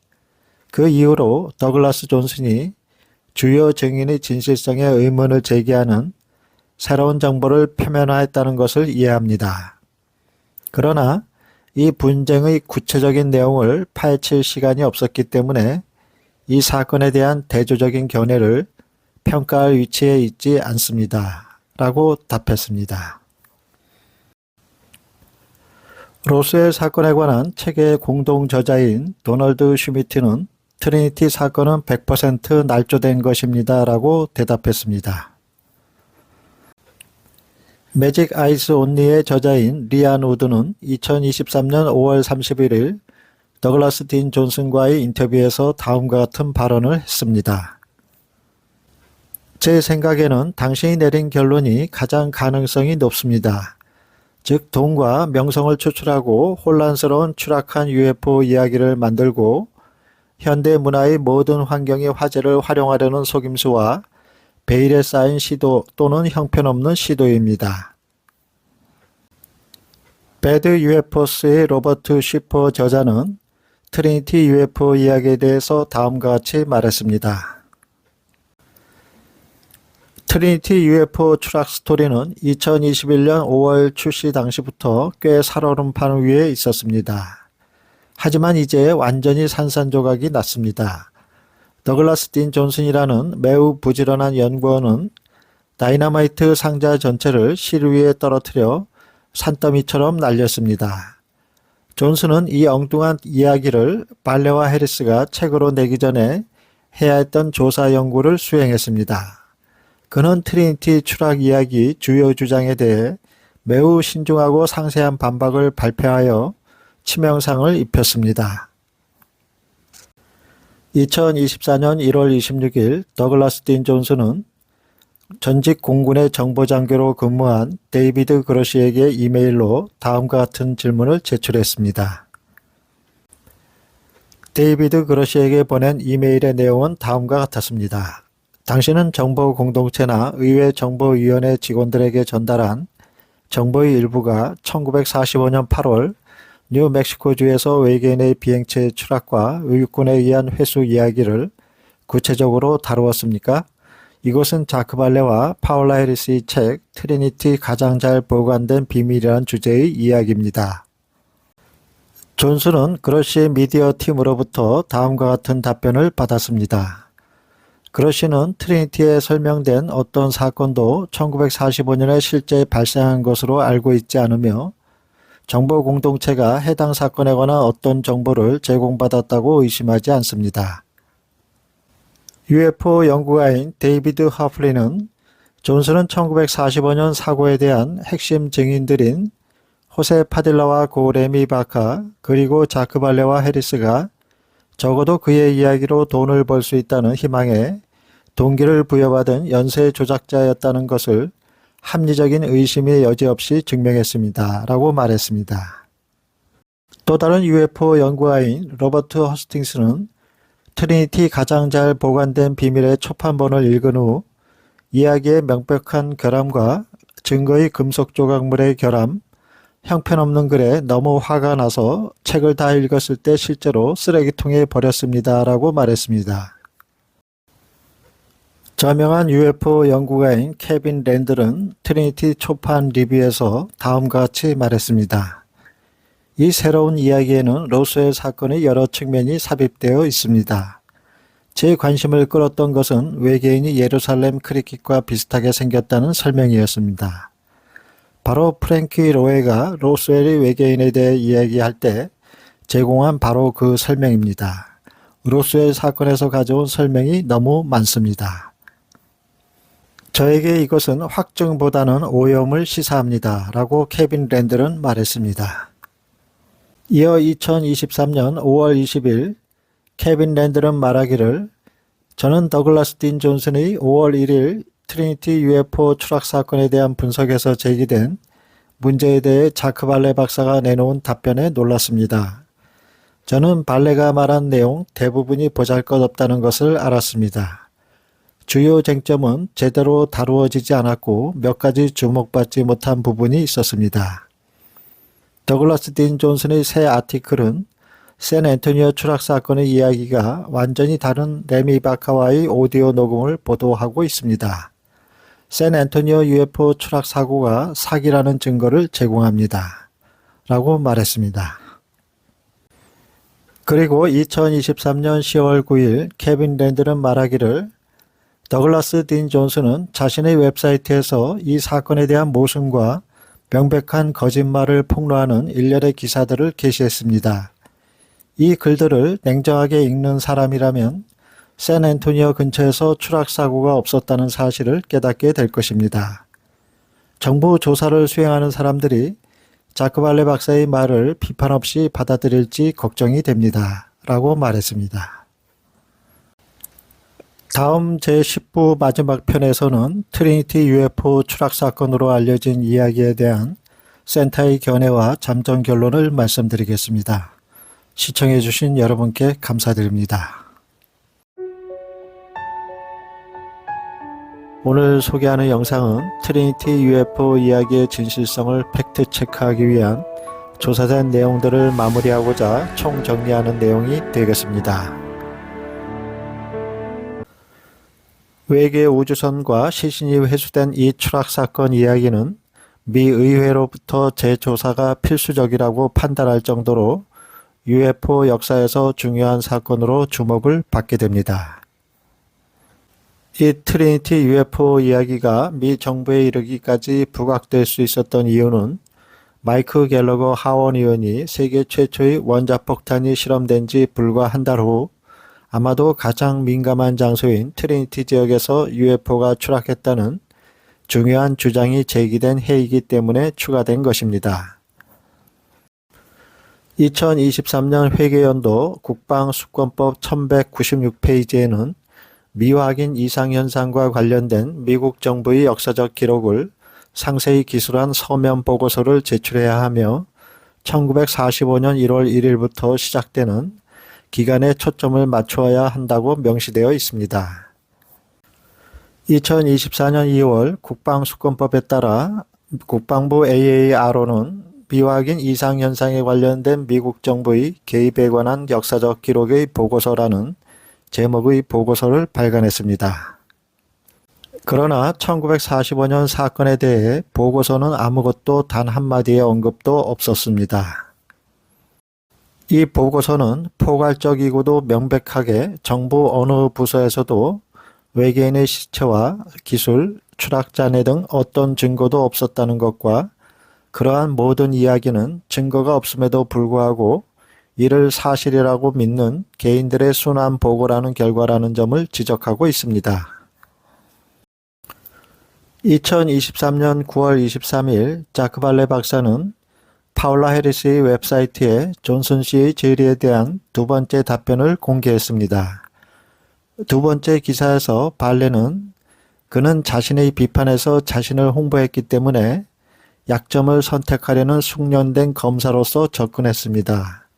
그 이후로 더글라스 존슨이 주요 증인의 진실성에 의문을 제기하는 새로운 정보를 표면화했다는 것을 이해합니다. 그러나 이 분쟁의 구체적인 내용을 파헤칠 시간이 없었기 때문에 이 사건에 대한 대조적인 견해를 평가할 위치에 있지 않습니다. 라고 답했습니다. 로스웰 사건에 관한 책의 공동 저자인 도널드 슈미트는 트리니티 사건은 100% 날조된 것입니다. 라고 대답했습니다. 매직 아이스 온리의 저자인 리안 우드는 2023년 5월 31일 더글라스 딘 존슨과의 인터뷰에서 다음과 같은 발언을 했습니다. 제 생각에는 당신이 내린 결론이 가장 가능성이 높습니다. 즉 돈과 명성을 추출하고 혼란스러운 추락한 UFO 이야기를 만들고 현대 문화의 모든 환경의 화제를 활용하려는 속임수와 베일에 쌓인 시도 또는 형편없는 시도입니다. 배드 UFO스의 로버트 쉬퍼 저자는 트리니티 UFO 이야기에 대해서 다음과 같이 말했습니다. 트리니티 UFO 추락 스토리는 2021년 5월 출시 당시부터 꽤 살얼음판 위에 있었습니다. 하지만 이제 완전히 산산조각이 났습니다. 더글라스 딘 존슨이라는 매우 부지런한 연구원은 다이너마이트 상자 전체를 실 위에 떨어뜨려 산더미처럼 날렸습니다. 존슨은 이 엉뚱한 이야기를 발레와 해리스가 책으로 내기 전에 해야 했던 조사 연구를 수행했습니다. 그는 트리니티 추락 이야기 주요 주장에 대해 매우 신중하고 상세한 반박을 발표하여 치명상을 입혔습니다. 2024년 1월 26일 더글라스 딘 존슨은 전직 공군의 정보장교로 근무한 데이비드 그러시에게 이메일로 다음과 같은 질문을 제출했습니다. 데이비드 그러시에게 보낸 이메일의 내용은 다음과 같았습니다. 당신은 정보 공동체나 의회 정보위원회 직원들에게 전달한 정보의 일부가 1945년 8월 뉴멕시코주에서 외계인의 비행체 추락과 의육군에 의한 회수 이야기를 구체적으로 다루었습니까? 이것은 자크 발레와 파울라 해리스의 책 트리니티 가장 잘 보관된 비밀이라는 주제의 이야기입니다. 존슨은 그러시 미디어 팀으로부터 다음과 같은 답변을 받았습니다. 그러시는 트리니티에 설명된 어떤 사건도 1945년에 실제 발생한 것으로 알고 있지 않으며 정보 공동체가 해당 사건에 관한 어떤 정보를 제공받았다고 의심하지 않습니다. UFO 연구가인 데이비드 하플리는 존슨은 1945년 사고에 대한 핵심 증인들인 호세 파딜라와 고 레미 바카 그리고 자크 발레와 해리스가 적어도 그의 이야기로 돈을 벌 수 있다는 희망에 동기를 부여받은 연쇄 조작자였다는 것을 합리적인 의심의 여지 없이 증명했습니다. 라고 말했습니다. 또 다른 UFO 연구가인 로버트 허스팅스는 트리니티 가장 잘 보관된 비밀의 초판본을 읽은 후 이야기의 명백한 결함과 증거의 금속 조각물의 결함, 형편없는 글에 너무 화가 나서 책을 다 읽었을 때 실제로 쓰레기통에 버렸습니다. 라고 말했습니다. 저명한 UFO 연구가인 케빈 랜들은 트리니티 초판 리뷰에서 다음과 같이 말했습니다. 이 새로운 이야기에는 로스웰 사건의 여러 측면이 삽입되어 있습니다. 제 관심을 끌었던 것은 외계인이 예루살렘 크리켓과 비슷하게 생겼다는 설명이었습니다. 바로 프랭키 로에가 로스웰의 외계인에 대해 이야기할 때 제공한 바로 그 설명입니다. 로스웰 사건에서 가져온 설명이 너무 많습니다. 저에게 이것은 확증보다는 오염을 시사합니다. 라고 케빈 랜들은 말했습니다. 이어 2023년 5월 20일 케빈 랜들은 말하기를 저는 더글라스 딘 존슨의 5월 1일 트리니티 UFO 추락 사건에 대한 분석에서 제기된 문제에 대해 자크 발레 박사가 내놓은 답변에 놀랐습니다. 저는 발레가 말한 내용 대부분이 보잘것없다는 것을 알았습니다. 주요 쟁점은 제대로 다루어지지 않았고 몇 가지 주목받지 못한 부분이 있었습니다. 더글라스 딘 존슨의 새 아티클은 샌앤토니오 추락 사건의 이야기가 완전히 다른 레미 바카와의 오디오 녹음을 보도하고 있습니다. 샌앤토니오 UFO 추락 사고가 사기라는 증거를 제공합니다. 라고 말했습니다. 그리고 2023년 10월 9일 케빈 랜들은 말하기를 더글라스 딘 존슨은 자신의 웹사이트에서 이 사건에 대한 모순과 명백한 거짓말을 폭로하는 일련의 기사들을 게시했습니다. 이 글들을 냉정하게 읽는 사람이라면 샌앤토니오 근처에서 추락 사고가 없었다는 사실을 깨닫게 될 것입니다. 정부 조사를 수행하는 사람들이 자크 발레 박사의 말을 비판 없이 받아들일지 걱정이 됩니다. 라고 말했습니다. 다음 제10부 마지막 편에서는 트리니티 UFO 추락 사건으로 알려진 이야기에 대한 센터의 견해와 잠정 결론을 말씀드리겠습니다. 시청해 주신 여러분께 감사드립니다. 오늘 소개하는 영상은 트리니티 UFO 이야기의 진실성을 팩트 체크하기 위한 조사된 내용들을 마무리하고자 총정리하는 내용이 되겠습니다. 외계 우주선과 시신이 회수된 이 추락 사건 이야기는 미 의회로부터 재조사가 필수적이라고 판단할 정도로 UFO 역사에서 중요한 사건으로 주목을 받게 됩니다. 이 트리니티 UFO 이야기가 미 정부에 이르기까지 부각될 수 있었던 이유는 마이크 갤러거 하원 의원이 세계 최초의 원자폭탄이 실험된 지 불과 한 달 후 아마도 가장 민감한 장소인 트리니티 지역에서 UFO가 추락했다는 중요한 주장이 제기된 해이기 때문에 추가된 것입니다. 2023년 회계연도 국방수권법 1196페이지에는 미확인 이상현상과 관련된 미국 정부의 역사적 기록을 상세히 기술한 서면 보고서를 제출해야 하며 1945년 1월 1일부터 시작되는 기간에 초점을 맞추어야 한다고 명시되어 있습니다. 2024년 2월 국방수권법에 따라 국방부 AARO는 미확인 이상현상에 관련된 미국 정부의 개입에 관한 역사적 기록의 보고서라는 제목의 보고서를 발간했습니다. 그러나 1945년 사건에 대해 보고서는 아무것도 단 한마디의 언급도 없었습니다. 이 보고서는 포괄적이고도 명백하게 정부 어느 부서에서도 외계인의 시체와 기술, 추락 잔해 등 어떤 증거도 없었다는 것과 그러한 모든 이야기는 증거가 없음에도 불구하고 이를 사실이라고 믿는 개인들의 순환 보고라는 결과라는 점을 지적하고 있습니다. 2023년 9월 23일 자크 발레 박사는 파울라 해리스의 웹사이트에 존슨 씨의 질의에 대한 두 번째 답변을 공개했습니다. 두 번째 기사에서 발레는 그는 자신의 비판에서 자신을 홍보했기 때문에 약점을 선택하려는 숙련된 검사로서 접근했습니다.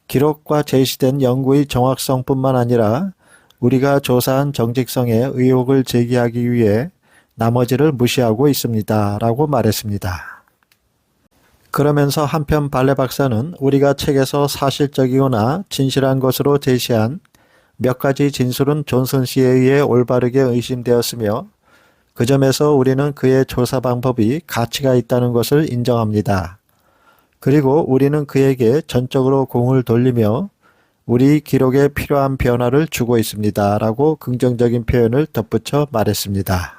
기록과 제시된 연구의 정확성뿐만 아니라 우리가 조사한 정직성에 의혹을 제기하기 위해 나머지를 무시하고 있습니다. 라고 말했습니다. 그러면서 한편 발레 박사는 우리가 책에서 사실적이거나 진실한 것으로 제시한 몇 가지 진술은 존슨 씨에 의해 올바르게 의심되었으며 그 점에서 우리는 그의 조사 방법이 가치가 있다는 것을 인정합니다. 그리고 우리는 그에게 전적으로 공을 돌리며 우리 기록에 필요한 변화를 주고 있습니다. 라고 긍정적인 표현을 덧붙여 말했습니다.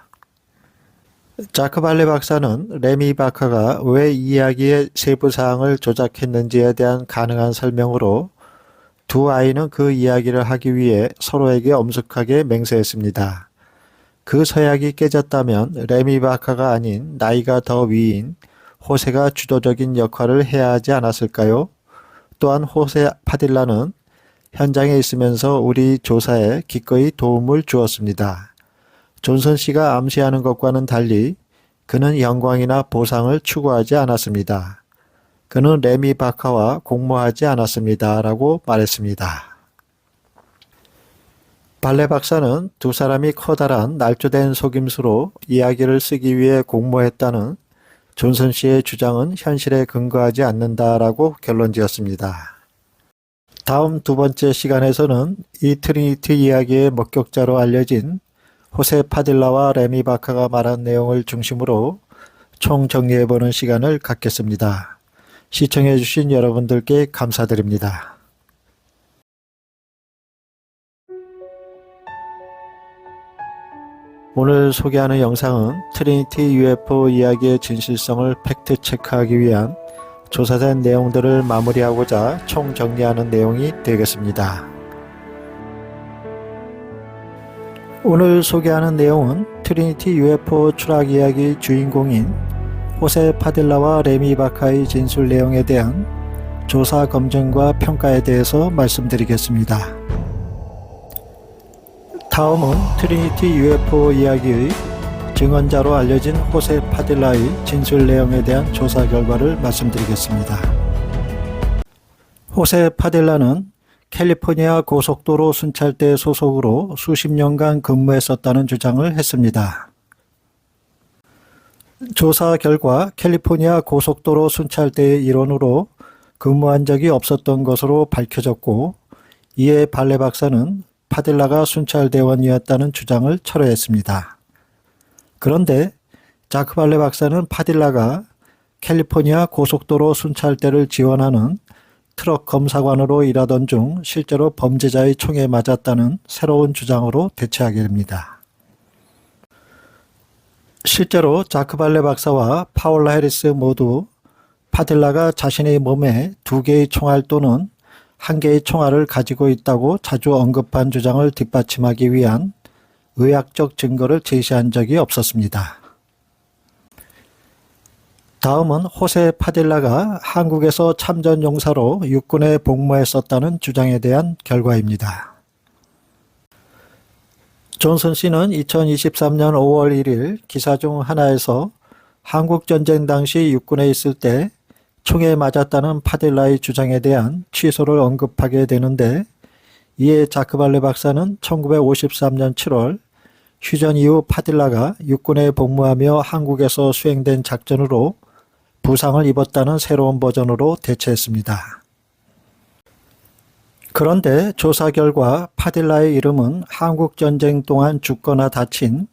자크 발레 박사는 레미 바카가 왜 이야기의 세부 사항을 조작했는지에 대한 가능한 설명으로 두 아이는 그 이야기를 하기 위해 서로에게 엄숙하게 맹세했습니다. 그 서약이 깨졌다면 레미 바카가 아닌 나이가 더 위인 호세가 주도적인 역할을 해야 하지 않았을까요? 또한 호세 파딜라는 현장에 있으면서 우리 조사에 기꺼이 도움을 주었습니다. 존슨 씨가 암시하는 것과는 달리 그는 영광이나 보상을 추구하지 않았습니다. 그는 레미 바카와 공모하지 않았습니다. 라고 말했습니다. 발레 박사는 두 사람이 커다란 날조된 속임수로 이야기를 쓰기 위해 공모했다는 존슨 씨의 주장은 현실에 근거하지 않는다라고 결론지었습니다. 다음 두 번째 시간에서는 이 트리니티 이야기의 목격자로 알려진 호세 파딜라와 레미 바카가 말한 내용을 중심으로 총정리해보는 시간을 갖겠습니다. 시청해주신 여러분들께 감사드립니다. 오늘 소개하는 영상은 트리니티 UFO 이야기의 진실성을 팩트체크하기 위한 조사된 내용들을 마무리하고자 총정리하는 내용이 되겠습니다. 오늘 소개하는 내용은 트리니티 UFO 추락 이야기 주인공인 호세 파딜라와 레미 바카의 진술 내용에 대한 조사 검증과 평가에 대해서 말씀드리겠습니다. 다음은 트리니티 UFO 이야기의 증언자로 알려진 호세 파딜라의 진술 내용에 대한 조사 결과를 말씀드리겠습니다. 호세 파딜라는 캘리포니아 고속도로 순찰대 소속으로 수십 년간 근무했었다는 주장을 했습니다. 조사 결과 캘리포니아 고속도로 순찰대의 일원으로 근무한 적이 없었던 것으로 밝혀졌고, 이에 발레 박사는 파딜라가 순찰대원이었다는 주장을 철회했습니다. 그런데 자크 발레 박사는 파딜라가 캘리포니아 고속도로 순찰대를 지원하는 트럭 검사관으로 일하던 중 실제로 범죄자의 총에 맞았다는 새로운 주장으로 대체하게 됩니다. 실제로 자크 발레 박사와 파울라 해리스 모두 파딜라가 자신의 몸에 2개의 총알 또는 1개의 총알을 가지고 있다고 자주 언급한 주장을 뒷받침하기 위한 의학적 증거를 제시한 적이 없었습니다. 다음은 호세 파딜라가 한국에서 참전 용사로 육군에 복무했었다는 주장에 대한 결과입니다. 존슨 씨는 2023년 5월 1일 기사 중 하나에서 한국전쟁 당시 육군에 있을 때 총에 맞았다는 파딜라의 주장에 대한 취소를 언급하게 되는데, 이에 자크발레 박사는 1953년 7월 휴전 이후 파딜라가 육군에 복무하며 한국에서 수행된 작전으로 부상을 입었다는 새로운 버전으로 대체했습니다. 그런데 조사 결과 파딜라의 이름은 한국전쟁 동안 죽거나 다친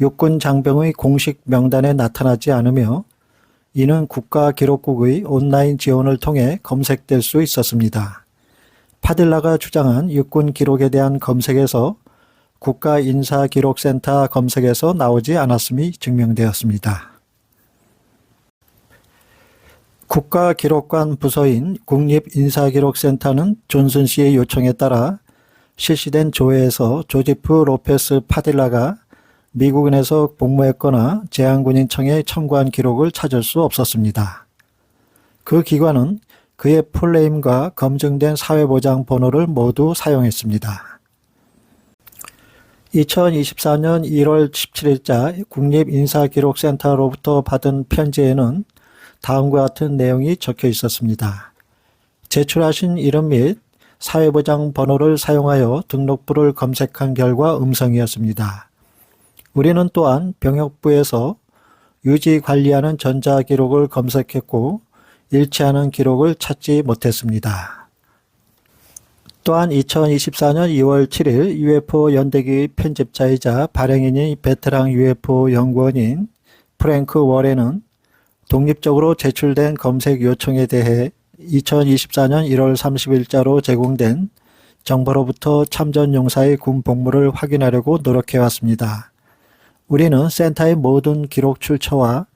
육군 장병의 공식 명단에 나타나지 않으며, 이는 국가기록국의 온라인 지원을 통해 검색될 수 있었습니다. 파딜라가 주장한 육군 기록에 대한 검색에서 국가인사기록센터 검색에서 나오지 않았음이 증명되었습니다. 국가기록관 부서인 국립인사기록센터는 존슨 씨의 요청에 따라 실시된 조회에서 조지프 로페스 파딜라가 미국인에서 복무했거나 제한군인청에 청구한 기록을 찾을 수 없었습니다. 그 기관은 그의 풀네임과 검증된 사회보장 번호를 모두 사용했습니다. 2024년 1월 17일자 국립인사기록센터로부터 받은 편지에는 다음과 같은 내용이 적혀 있었습니다. 제출하신 이름 및 사회보장 번호를 사용하여 등록부를 검색한 결과 음성이었습니다. 우리는 또한 병역부에서 유지 관리하는 전자기록을 검색했고 일치하는 기록을 찾지 못했습니다. 또한 2024년 2월 7일 UFO 연대기 편집자이자 발행인이 베테랑 UFO 연구원인 프랭크 워렌은 독립적으로 제출된 검색 요청에 대해 2024년 1월 30일자로 제공된 정보로부터 참전 용사의 군 복무를 확인하려고 노력해왔습니다. 우리는 센터의 모든 기록 출처와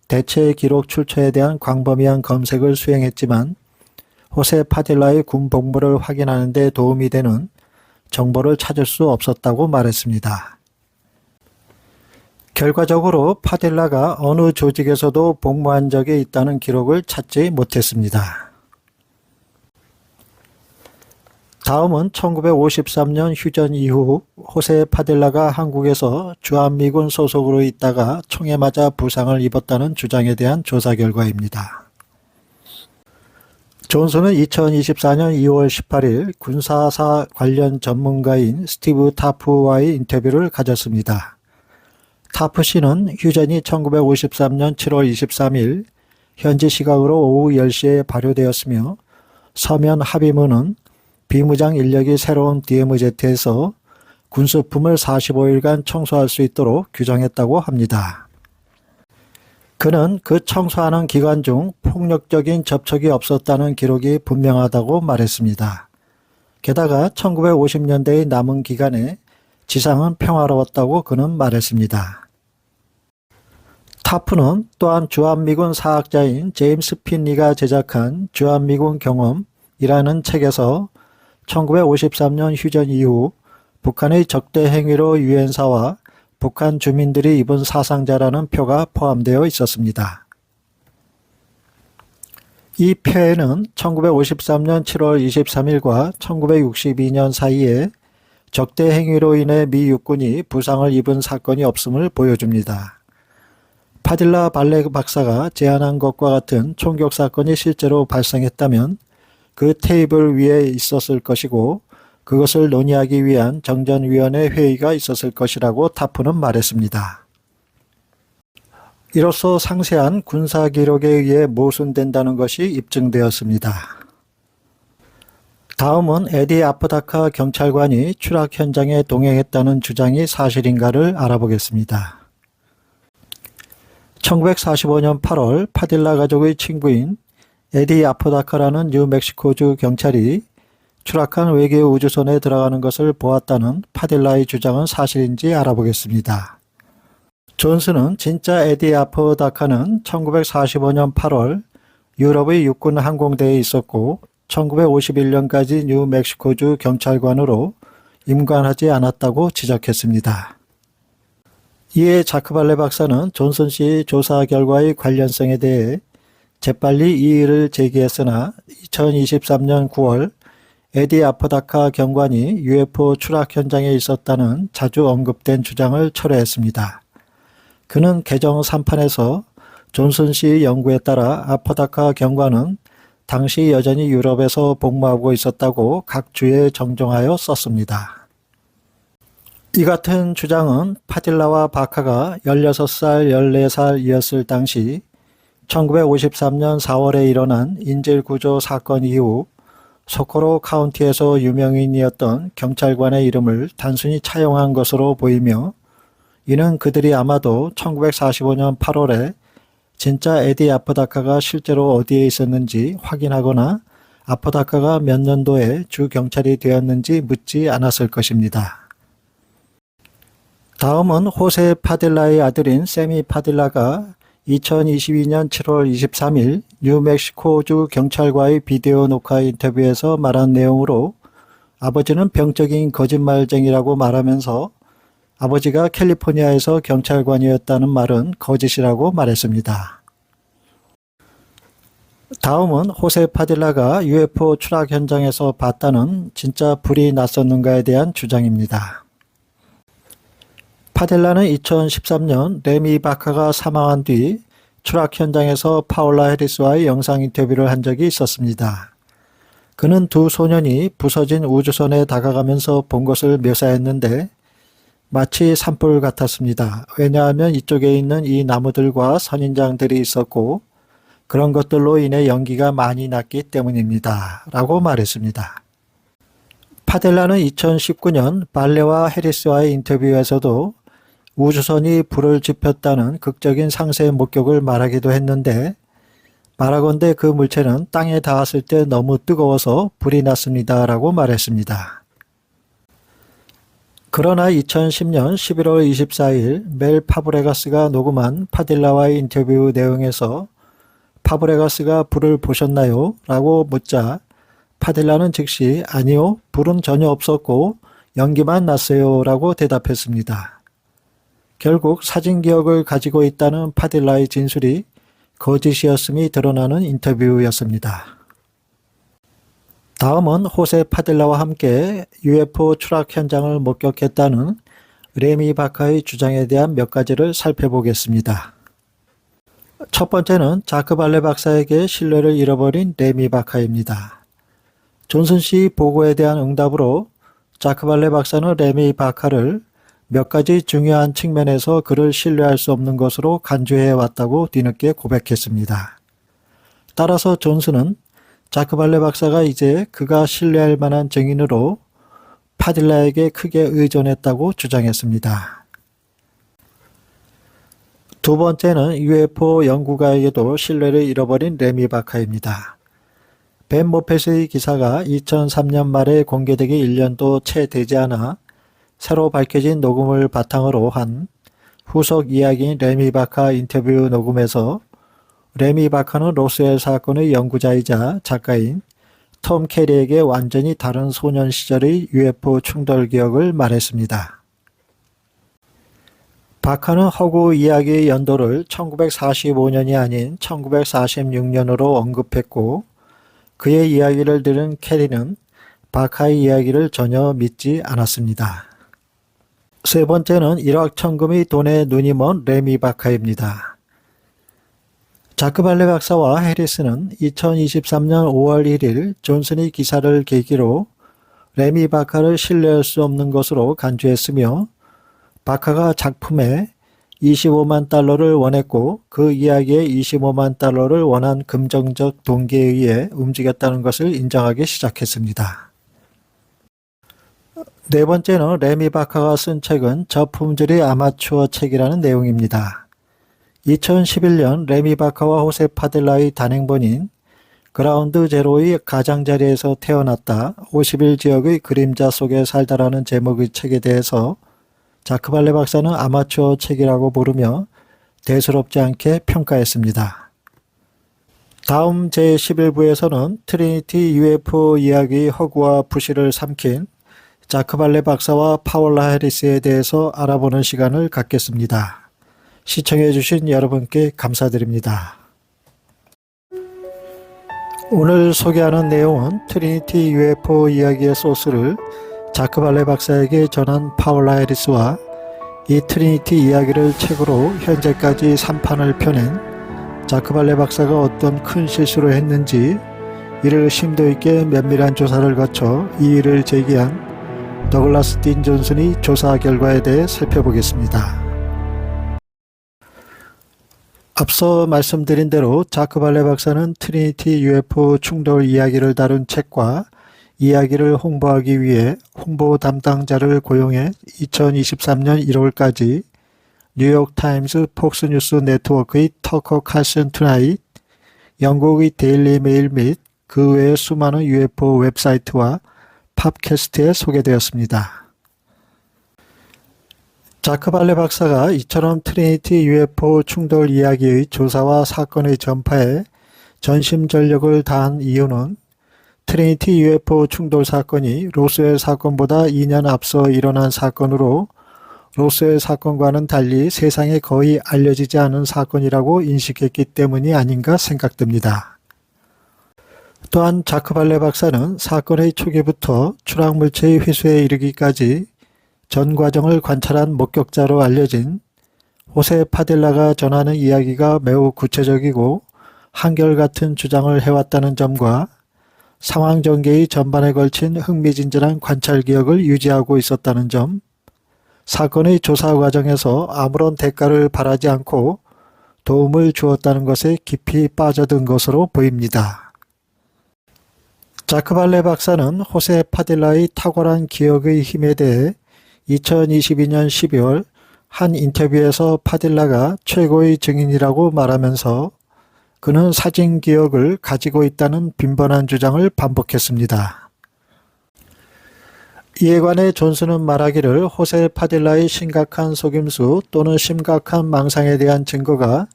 대체 기록 출처에 대한 광범위한 검색을 수행했지만 호세 파딜라의 군 복무를 확인하는 데 도움이 되는 정보를 찾을 수 없었다고 말했습니다. 결과적으로 파딜라가 어느 조직에서도 복무한 적이 있다는 기록을 찾지 못했습니다. 다음은 1953년 휴전 이후 호세 파딜라가 한국에서 주한미군 소속으로 있다가 총에 맞아 부상을 입었다는 주장에 대한 조사 결과입니다. 존슨은 2024년 2월 18일 군사사 관련 전문가인 스티브 타프와의 인터뷰를 가졌습니다. 타프 씨는 휴전이 1953년 7월 23일 현지 시각으로 오후 10시에 발효되었으며, 서면 합의문은 비무장 인력이 새로운 DMZ에서 군수품을 45일간 청소할 수 있도록 규정했다고 합니다. 그는 그 청소하는 기간 중 폭력적인 접촉이 없었다는 기록이 분명하다고 말했습니다. 게다가 1950년대의 남은 기간에 지상은 평화로웠다고 그는 말했습니다. 타프는 또한 주한미군 사학자인 제임스 핀리가 제작한 주한미군 경험이라는 책에서 1953년 휴전 이후 북한의 적대 행위로 유엔사와 북한 주민들이 입은 사상자라는 표가 포함되어 있었습니다. 이 표에는 1953년 7월 23일과 1962년 사이에 적대 행위로 인해 미 육군이 부상을 입은 사건이 없음을 보여줍니다. 파딜라 발레 박사가 제안한 것과 같은 총격 사건이 실제로 발생했다면 그 테이블 위에 있었을 것이고, 그것을 논의하기 위한 정전위원회 회의가 있었을 것이라고 타프는 말했습니다. 이로써 상세한 군사기록에 의해 모순된다는 것이 입증되었습니다. 다음은 에디 아프다카 경찰관이 추락 현장에 동행했다는 주장이 사실인가를 알아보겠습니다. 1945년 8월 파딜라 가족의 친구인 에디 아프다카라는 뉴멕시코주 경찰이 추락한 외계 우주선에 들어가는 것을 보았다는 파딜라의 주장은 사실인지 알아보겠습니다. 존슨은 진짜 에디 아프다카는 1945년 8월 유럽의 육군 항공대에 있었고 1951년까지 뉴멕시코주 경찰관으로 임관하지 않았다고 지적했습니다. 이에 자크 발레 박사는 존슨 씨 조사 결과의 관련성에 대해 재빨리 이의를 제기했으나 2023년 9월 에디 아포다카 경관이 UFO 추락 현장에 있었다는 자주 언급된 주장을 철회했습니다. 그는 개정 3판에서 존슨 씨 연구에 따라 아포다카 경관은 당시 여전히 유럽에서 복무하고 있었다고 각 주에 정정하여 썼습니다. 이 같은 주장은 파딜라와 바카가 16살, 14살이었을 당시 1953년 4월에 일어난 인질구조 사건 이후 소코로 카운티에서 유명인이었던 경찰관의 이름을 단순히 차용한 것으로 보이며, 이는 그들이 아마도 1945년 8월에 진짜 에디 아포다카가 실제로 어디에 있었는지 확인하거나 아포다카가 몇 년도에 주 경찰이 되었는지 묻지 않았을 것입니다. 다음은 호세 파딜라의 아들인 세미 파딜라가 2022년 7월 23일 뉴멕시코주 경찰과의 비디오 녹화 인터뷰에서 말한 내용으로, 아버지는 병적인 거짓말쟁이라고 말하면서 아버지가 캘리포니아에서 경찰관이었다는 말은 거짓이라고 말했습니다. 다음은 호세 파딜라가 UFO 추락 현장에서 봤다는 진짜 불이 났었는가에 대한 주장입니다. 파딜라는 2013년 레미 바카가 사망한 뒤 추락 현장에서 파울라 해리스와의 영상 인터뷰를 한 적이 있었습니다. 그는 두 소년이 부서진 우주선에 다가가면서 본 것을 묘사했는데 마치 산불 같았습니다. 왜냐하면 이쪽에 있는 이 나무들과 선인장들이 있었고 그런 것들로 인해 연기가 많이 났기 때문입니다. 라고 말했습니다. 파딜라는 2019년 발레와 해리스와의 인터뷰에서도 우주선이 불을 지폈다는 극적인 상세 목격을 말하기도 했는데, 말하건대 그 물체는 땅에 닿았을 때 너무 뜨거워서 불이 났습니다. 라고 말했습니다. 그러나 2010년 11월 24일 멜 파브레가스가 녹음한 파딜라와의 인터뷰 내용에서 파브레가스가 불을 보셨나요? 라고 묻자 파딜라는 즉시 아니요, 불은 전혀 없었고 연기만 났어요. 라고 대답했습니다. 결국 사진 기억을 가지고 있다는 파딜라의 진술이 거짓이었음이 드러나는 인터뷰였습니다. 다음은 호세 파딜라와 함께 UFO 추락 현장을 목격했다는 레미 바카의 주장에 대한 몇 가지를 살펴보겠습니다. 첫 번째는 자크 발레 박사에게 신뢰를 잃어버린 레미 바카입니다. 존슨 씨 보고에 대한 응답으로 자크 발레 박사는 레미 바카를 몇 가지 중요한 측면에서 그를 신뢰할 수 없는 것으로 간주해 왔다고 뒤늦게 고백했습니다. 따라서 존슨은 자크 발레 박사가 이제 그가 신뢰할 만한 증인으로 파딜라에게 크게 의존했다고 주장했습니다. 두 번째는 UFO 연구가에게도 신뢰를 잃어버린 레미 바카입니다. 벤 모펫의 기사가 2003년 말에 공개되기 1년도 채 되지 않아 새로 밝혀진 녹음을 바탕으로 한 후속 이야기인 레미 바카 인터뷰 녹음에서 레미 바카는 로스웰 사건의 연구자이자 작가인 톰 캐리에게 완전히 다른 소년 시절의 UFO 충돌 기억을 말했습니다. 바카는 허구 이야기의 연도를 1945년이 아닌 1946년으로 언급했고, 그의 이야기를 들은 캐리는 바카의 이야기를 전혀 믿지 않았습니다. 세 번째는 일확천금의 돈에 눈이 먼 레미 바카입니다. 자크 발레 박사와 해리스는 2023년 5월 1일 존슨이 기사를 계기로 레미 바카를 신뢰할 수 없는 것으로 간주했으며, 바카가 작품에 25만 달러를 원했고 그 이야기에 25만 달러를 원한 금전적 동기에 의해 움직였다는 것을 인정하기 시작했습니다. 네 번째는 레미 바카가 쓴 책은 저품질의 아마추어 책이라는 내용입니다. 2011년 레미 바카와 호세 파딜라의 단행본인 그라운드 제로의 가장자리에서 태어났다, 50일 지역의 그림자 속에 살다라는 제목의 책에 대해서 자크 발레 박사는 아마추어 책이라고 부르며 대수롭지 않게 평가했습니다. 다음 제11부에서는 트리니티 UFO 이야기의 허구와 부실을 삼킨 자크 발레 박사와 파울라 해리스에 대해서 알아보는 시간을 갖겠습니다. 시청해 주신 여러분께 감사드립니다. 오늘 소개하는 내용은 트리니티 UFO 이야기의 소스를 자크 발레 박사에게 전한 파울라 해리스와 이 트리니티 이야기를 책으로 현재까지 3판을 펴낸 자크 발레 박사가 어떤 큰 실수를 했는지 이를 심도 있게 면밀한 조사를 거쳐 이 일을 제기한 더글라스 딘 존슨이 조사 결과에 대해 살펴보겠습니다. 앞서 말씀드린 대로 자크 발레 박사는 트리니티 UFO 충돌 이야기를 다룬 책과 이야기를 홍보하기 위해 홍보 담당자를 고용해 2023년 1월까지 뉴욕타임스, 폭스뉴스 네트워크의 터커 칼슨 투나잇, 영국의 데일리 메일 및 그 외의 수많은 UFO 웹사이트와 팟캐스트에 소개되었습니다. 자크 발레 박사가 이처럼 트리니티 UFO 충돌 이야기의 조사와 사건의 전파에 전심전력을 다한 이유는 트리니티 UFO 충돌 사건이 로스웰 사건보다 2년 앞서 일어난 사건으로 로스웰 사건과는 달리 세상에 거의 알려지지 않은 사건이라고 인식했기 때문이 아닌가 생각됩니다. 또한 자크 발레 박사는 사건의 초기부터 추락물체의 회수에 이르기까지 전 과정을 관찰한 목격자로 알려진 호세 파딜라가 전하는 이야기가 매우 구체적이고 한결같은 주장을 해왔다는 점과 상황 전개의 전반에 걸친 흥미진진한 관찰 기억을 유지하고 있었다는 점, 사건의 조사 과정에서 아무런 대가를 바라지 않고 도움을 주었다는 것에 깊이 빠져든 것으로 보입니다. 자크 발레 박사는 호세 파딜라의 탁월한 기억의 힘에 대해 2022년 12월 한 인터뷰에서 파딜라가 최고의 증인이라고 말하면서 그는 사진 기억을 가지고 있다는 빈번한 주장을 반복했습니다. 이에 관해 존슨은 말하기를 호세 파딜라의 심각한 속임수 또는 심각한 망상에 대한 증거가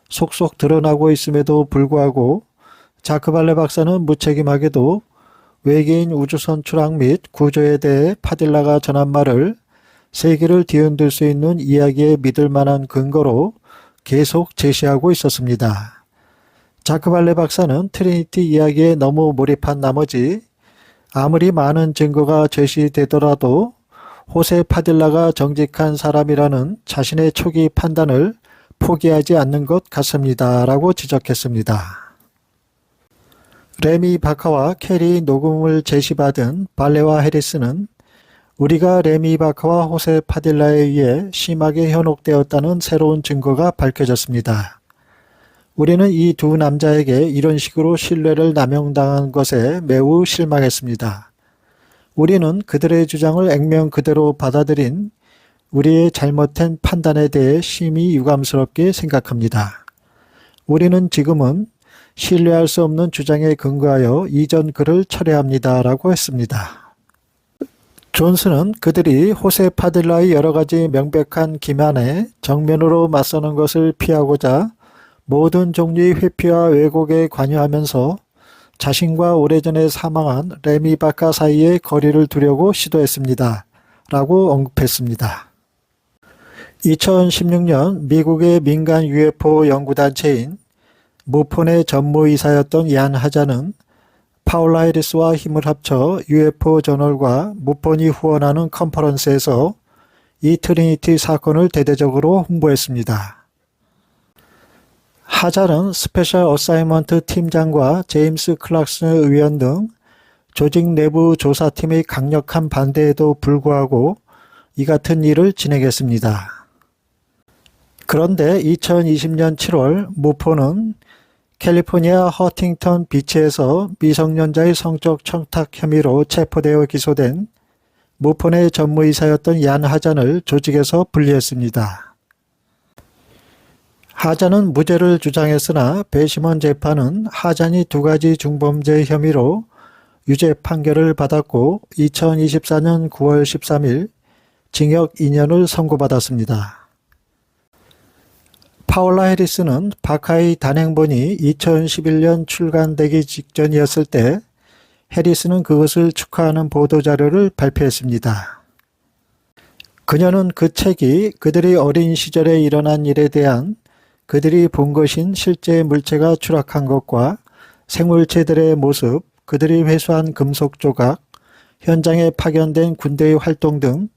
속속 드러나고 있음에도 불구하고 자크 발레 박사는 무책임하게도 외계인 우주선 추락 및 구조에 대해 파딜라가 전한 말을 세계를 뒤흔들 수 있는 이야기에 믿을 만한 근거로 계속 제시하고 있었습니다. 자크 발레 박사는 트리니티 이야기에 너무 몰입한 나머지 아무리 많은 증거가 제시되더라도 호세 파딜라가 정직한 사람이라는 자신의 초기 판단을 포기하지 않는 것 같습니다. 라고 지적했습니다. 레미 바카와 캐리 녹음을 제시받은 발레와 해리스는 우리가 레미 바카와 호세 파딜라에 의해 심하게 현혹되었다는 새로운 증거가 밝혀졌습니다. 우리는 이 두 남자에게 이런 식으로 신뢰를 남용당한 것에 매우 실망했습니다. 우리는 그들의 주장을 액면 그대로 받아들인 우리의 잘못된 판단에 대해 심히 유감스럽게 생각합니다. 우리는 지금은 신뢰할 수 없는 주장에 근거하여 이전 글을 철회합니다. 라고 했습니다. 존슨은 그들이 호세 파딜라의 여러 가지 명백한 기만에 정면으로 맞서는 것을 피하고자 모든 종류의 회피와 왜곡에 관여하면서 자신과 오래전에 사망한 레미 바카 사이에 거리를 두려고 시도했습니다. 라고 언급했습니다. 2016년 미국의 민간 UFO 연구단체인 무폰의 전무이사였던 얀 하자는 파울라 해리스와 힘을 합쳐 UFO 저널과 무폰이 후원하는 컨퍼런스에서 이 트리니티 사건을 대대적으로 홍보했습니다. 하자는 스페셜 어사이먼트 팀장과 제임스 클락슨 의원 등 조직 내부 조사팀의 강력한 반대에도 불구하고 이 같은 일을 진행했습니다. 그런데 2020년 7월 무폰은 캘리포니아 허팅턴 비치에서 미성년자의 성적 청탁 혐의로 체포되어 기소된 무폰의 전무이사였던 얀 하잔을 조직에서 분리했습니다. 하잔은 무죄를 주장했으나 배심원 재판은 하잔이 2가지 중범죄 혐의로 유죄 판결을 받았고 2024년 9월 13일 징역 2년을 선고받았습니다. 파울라 해리스는 바카의 단행본이 2011년 출간되기 직전이었을 때 해리스는 그것을 축하하는 보도자료를 발표했습니다. 그녀는 그 책이 그들이 어린 시절에 일어난 일에 대한 그들이 본 것인 실제 물체가 추락한 것과 생물체들의 모습, 그들이 회수한 금속 조각, 현장에 파견된 군대의 활동 등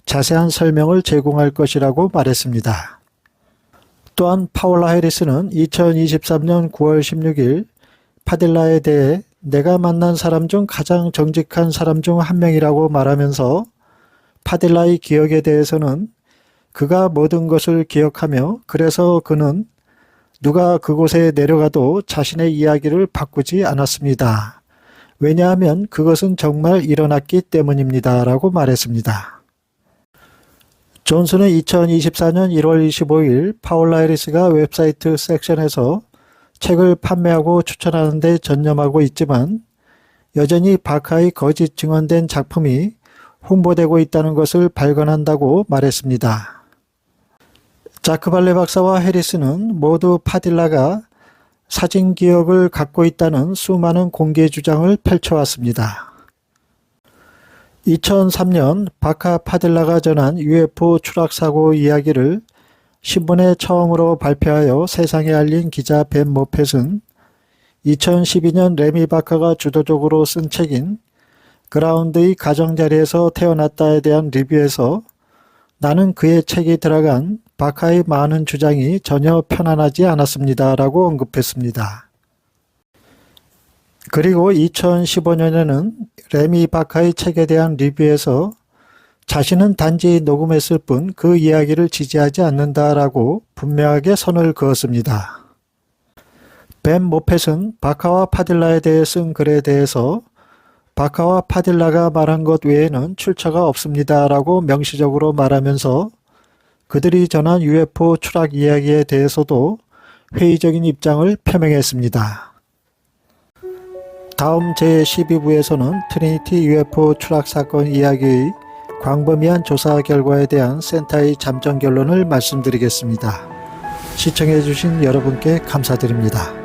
자세한 설명을 제공할 것이라고 말했습니다. 또한 파울라 해리스는 2023년 9월 16일 파딜라에 대해 내가 만난 사람 중 가장 정직한 사람 중 한 명이라고 말하면서 파딜라의 기억에 대해서는 그가 모든 것을 기억하며 그래서 그는 누가 그곳에 내려가도 자신의 이야기를 바꾸지 않았습니다. 왜냐하면 그것은 정말 일어났기 때문입니다. 라고 말했습니다. 존슨은 2024년 1월 25일 파울라 해리스가 웹사이트 섹션에서 책을 판매하고 추천하는 데 전념하고 있지만 여전히 바카의 거짓 증언된 작품이 홍보되고 있다는 것을 발견한다고 말했습니다. 자크발레 박사와 해리스는 모두 파딜라가 사진 기억을 갖고 있다는 수많은 공개 주장을 펼쳐왔습니다. 2003년 바카 파딜라가 전한 UFO 추락 사고 이야기를 신문에 처음으로 발표하여 세상에 알린 기자 벤 모펫은 2012년 레미 바카가 주도적으로 쓴 책인 그라운드의 가정자리에서 태어났다에 대한 리뷰에서 나는 그의 책이 들어간 바카의 많은 주장이 전혀 편안하지 않았습니다. 라고 언급했습니다. 그리고 2015년에는 레미 바카의 책에 대한 리뷰에서 자신은 단지 녹음했을 뿐 그 이야기를 지지하지 않는다라고 분명하게 선을 그었습니다. 벤 모펫은 바카와 파딜라에 대해 쓴 글에 대해서 바카와 파딜라가 말한 것 외에는 출처가 없습니다라고 명시적으로 말하면서 그들이 전한 UFO 추락 이야기에 대해서도 회의적인 입장을 표명했습니다. 다음 제12부에서는 트리니티 UFO 추락 사건 이야기의 광범위한 조사 결과에 대한 센터의 잠정 결론을 말씀드리겠습니다. 시청해 주신 여러분께 감사드립니다.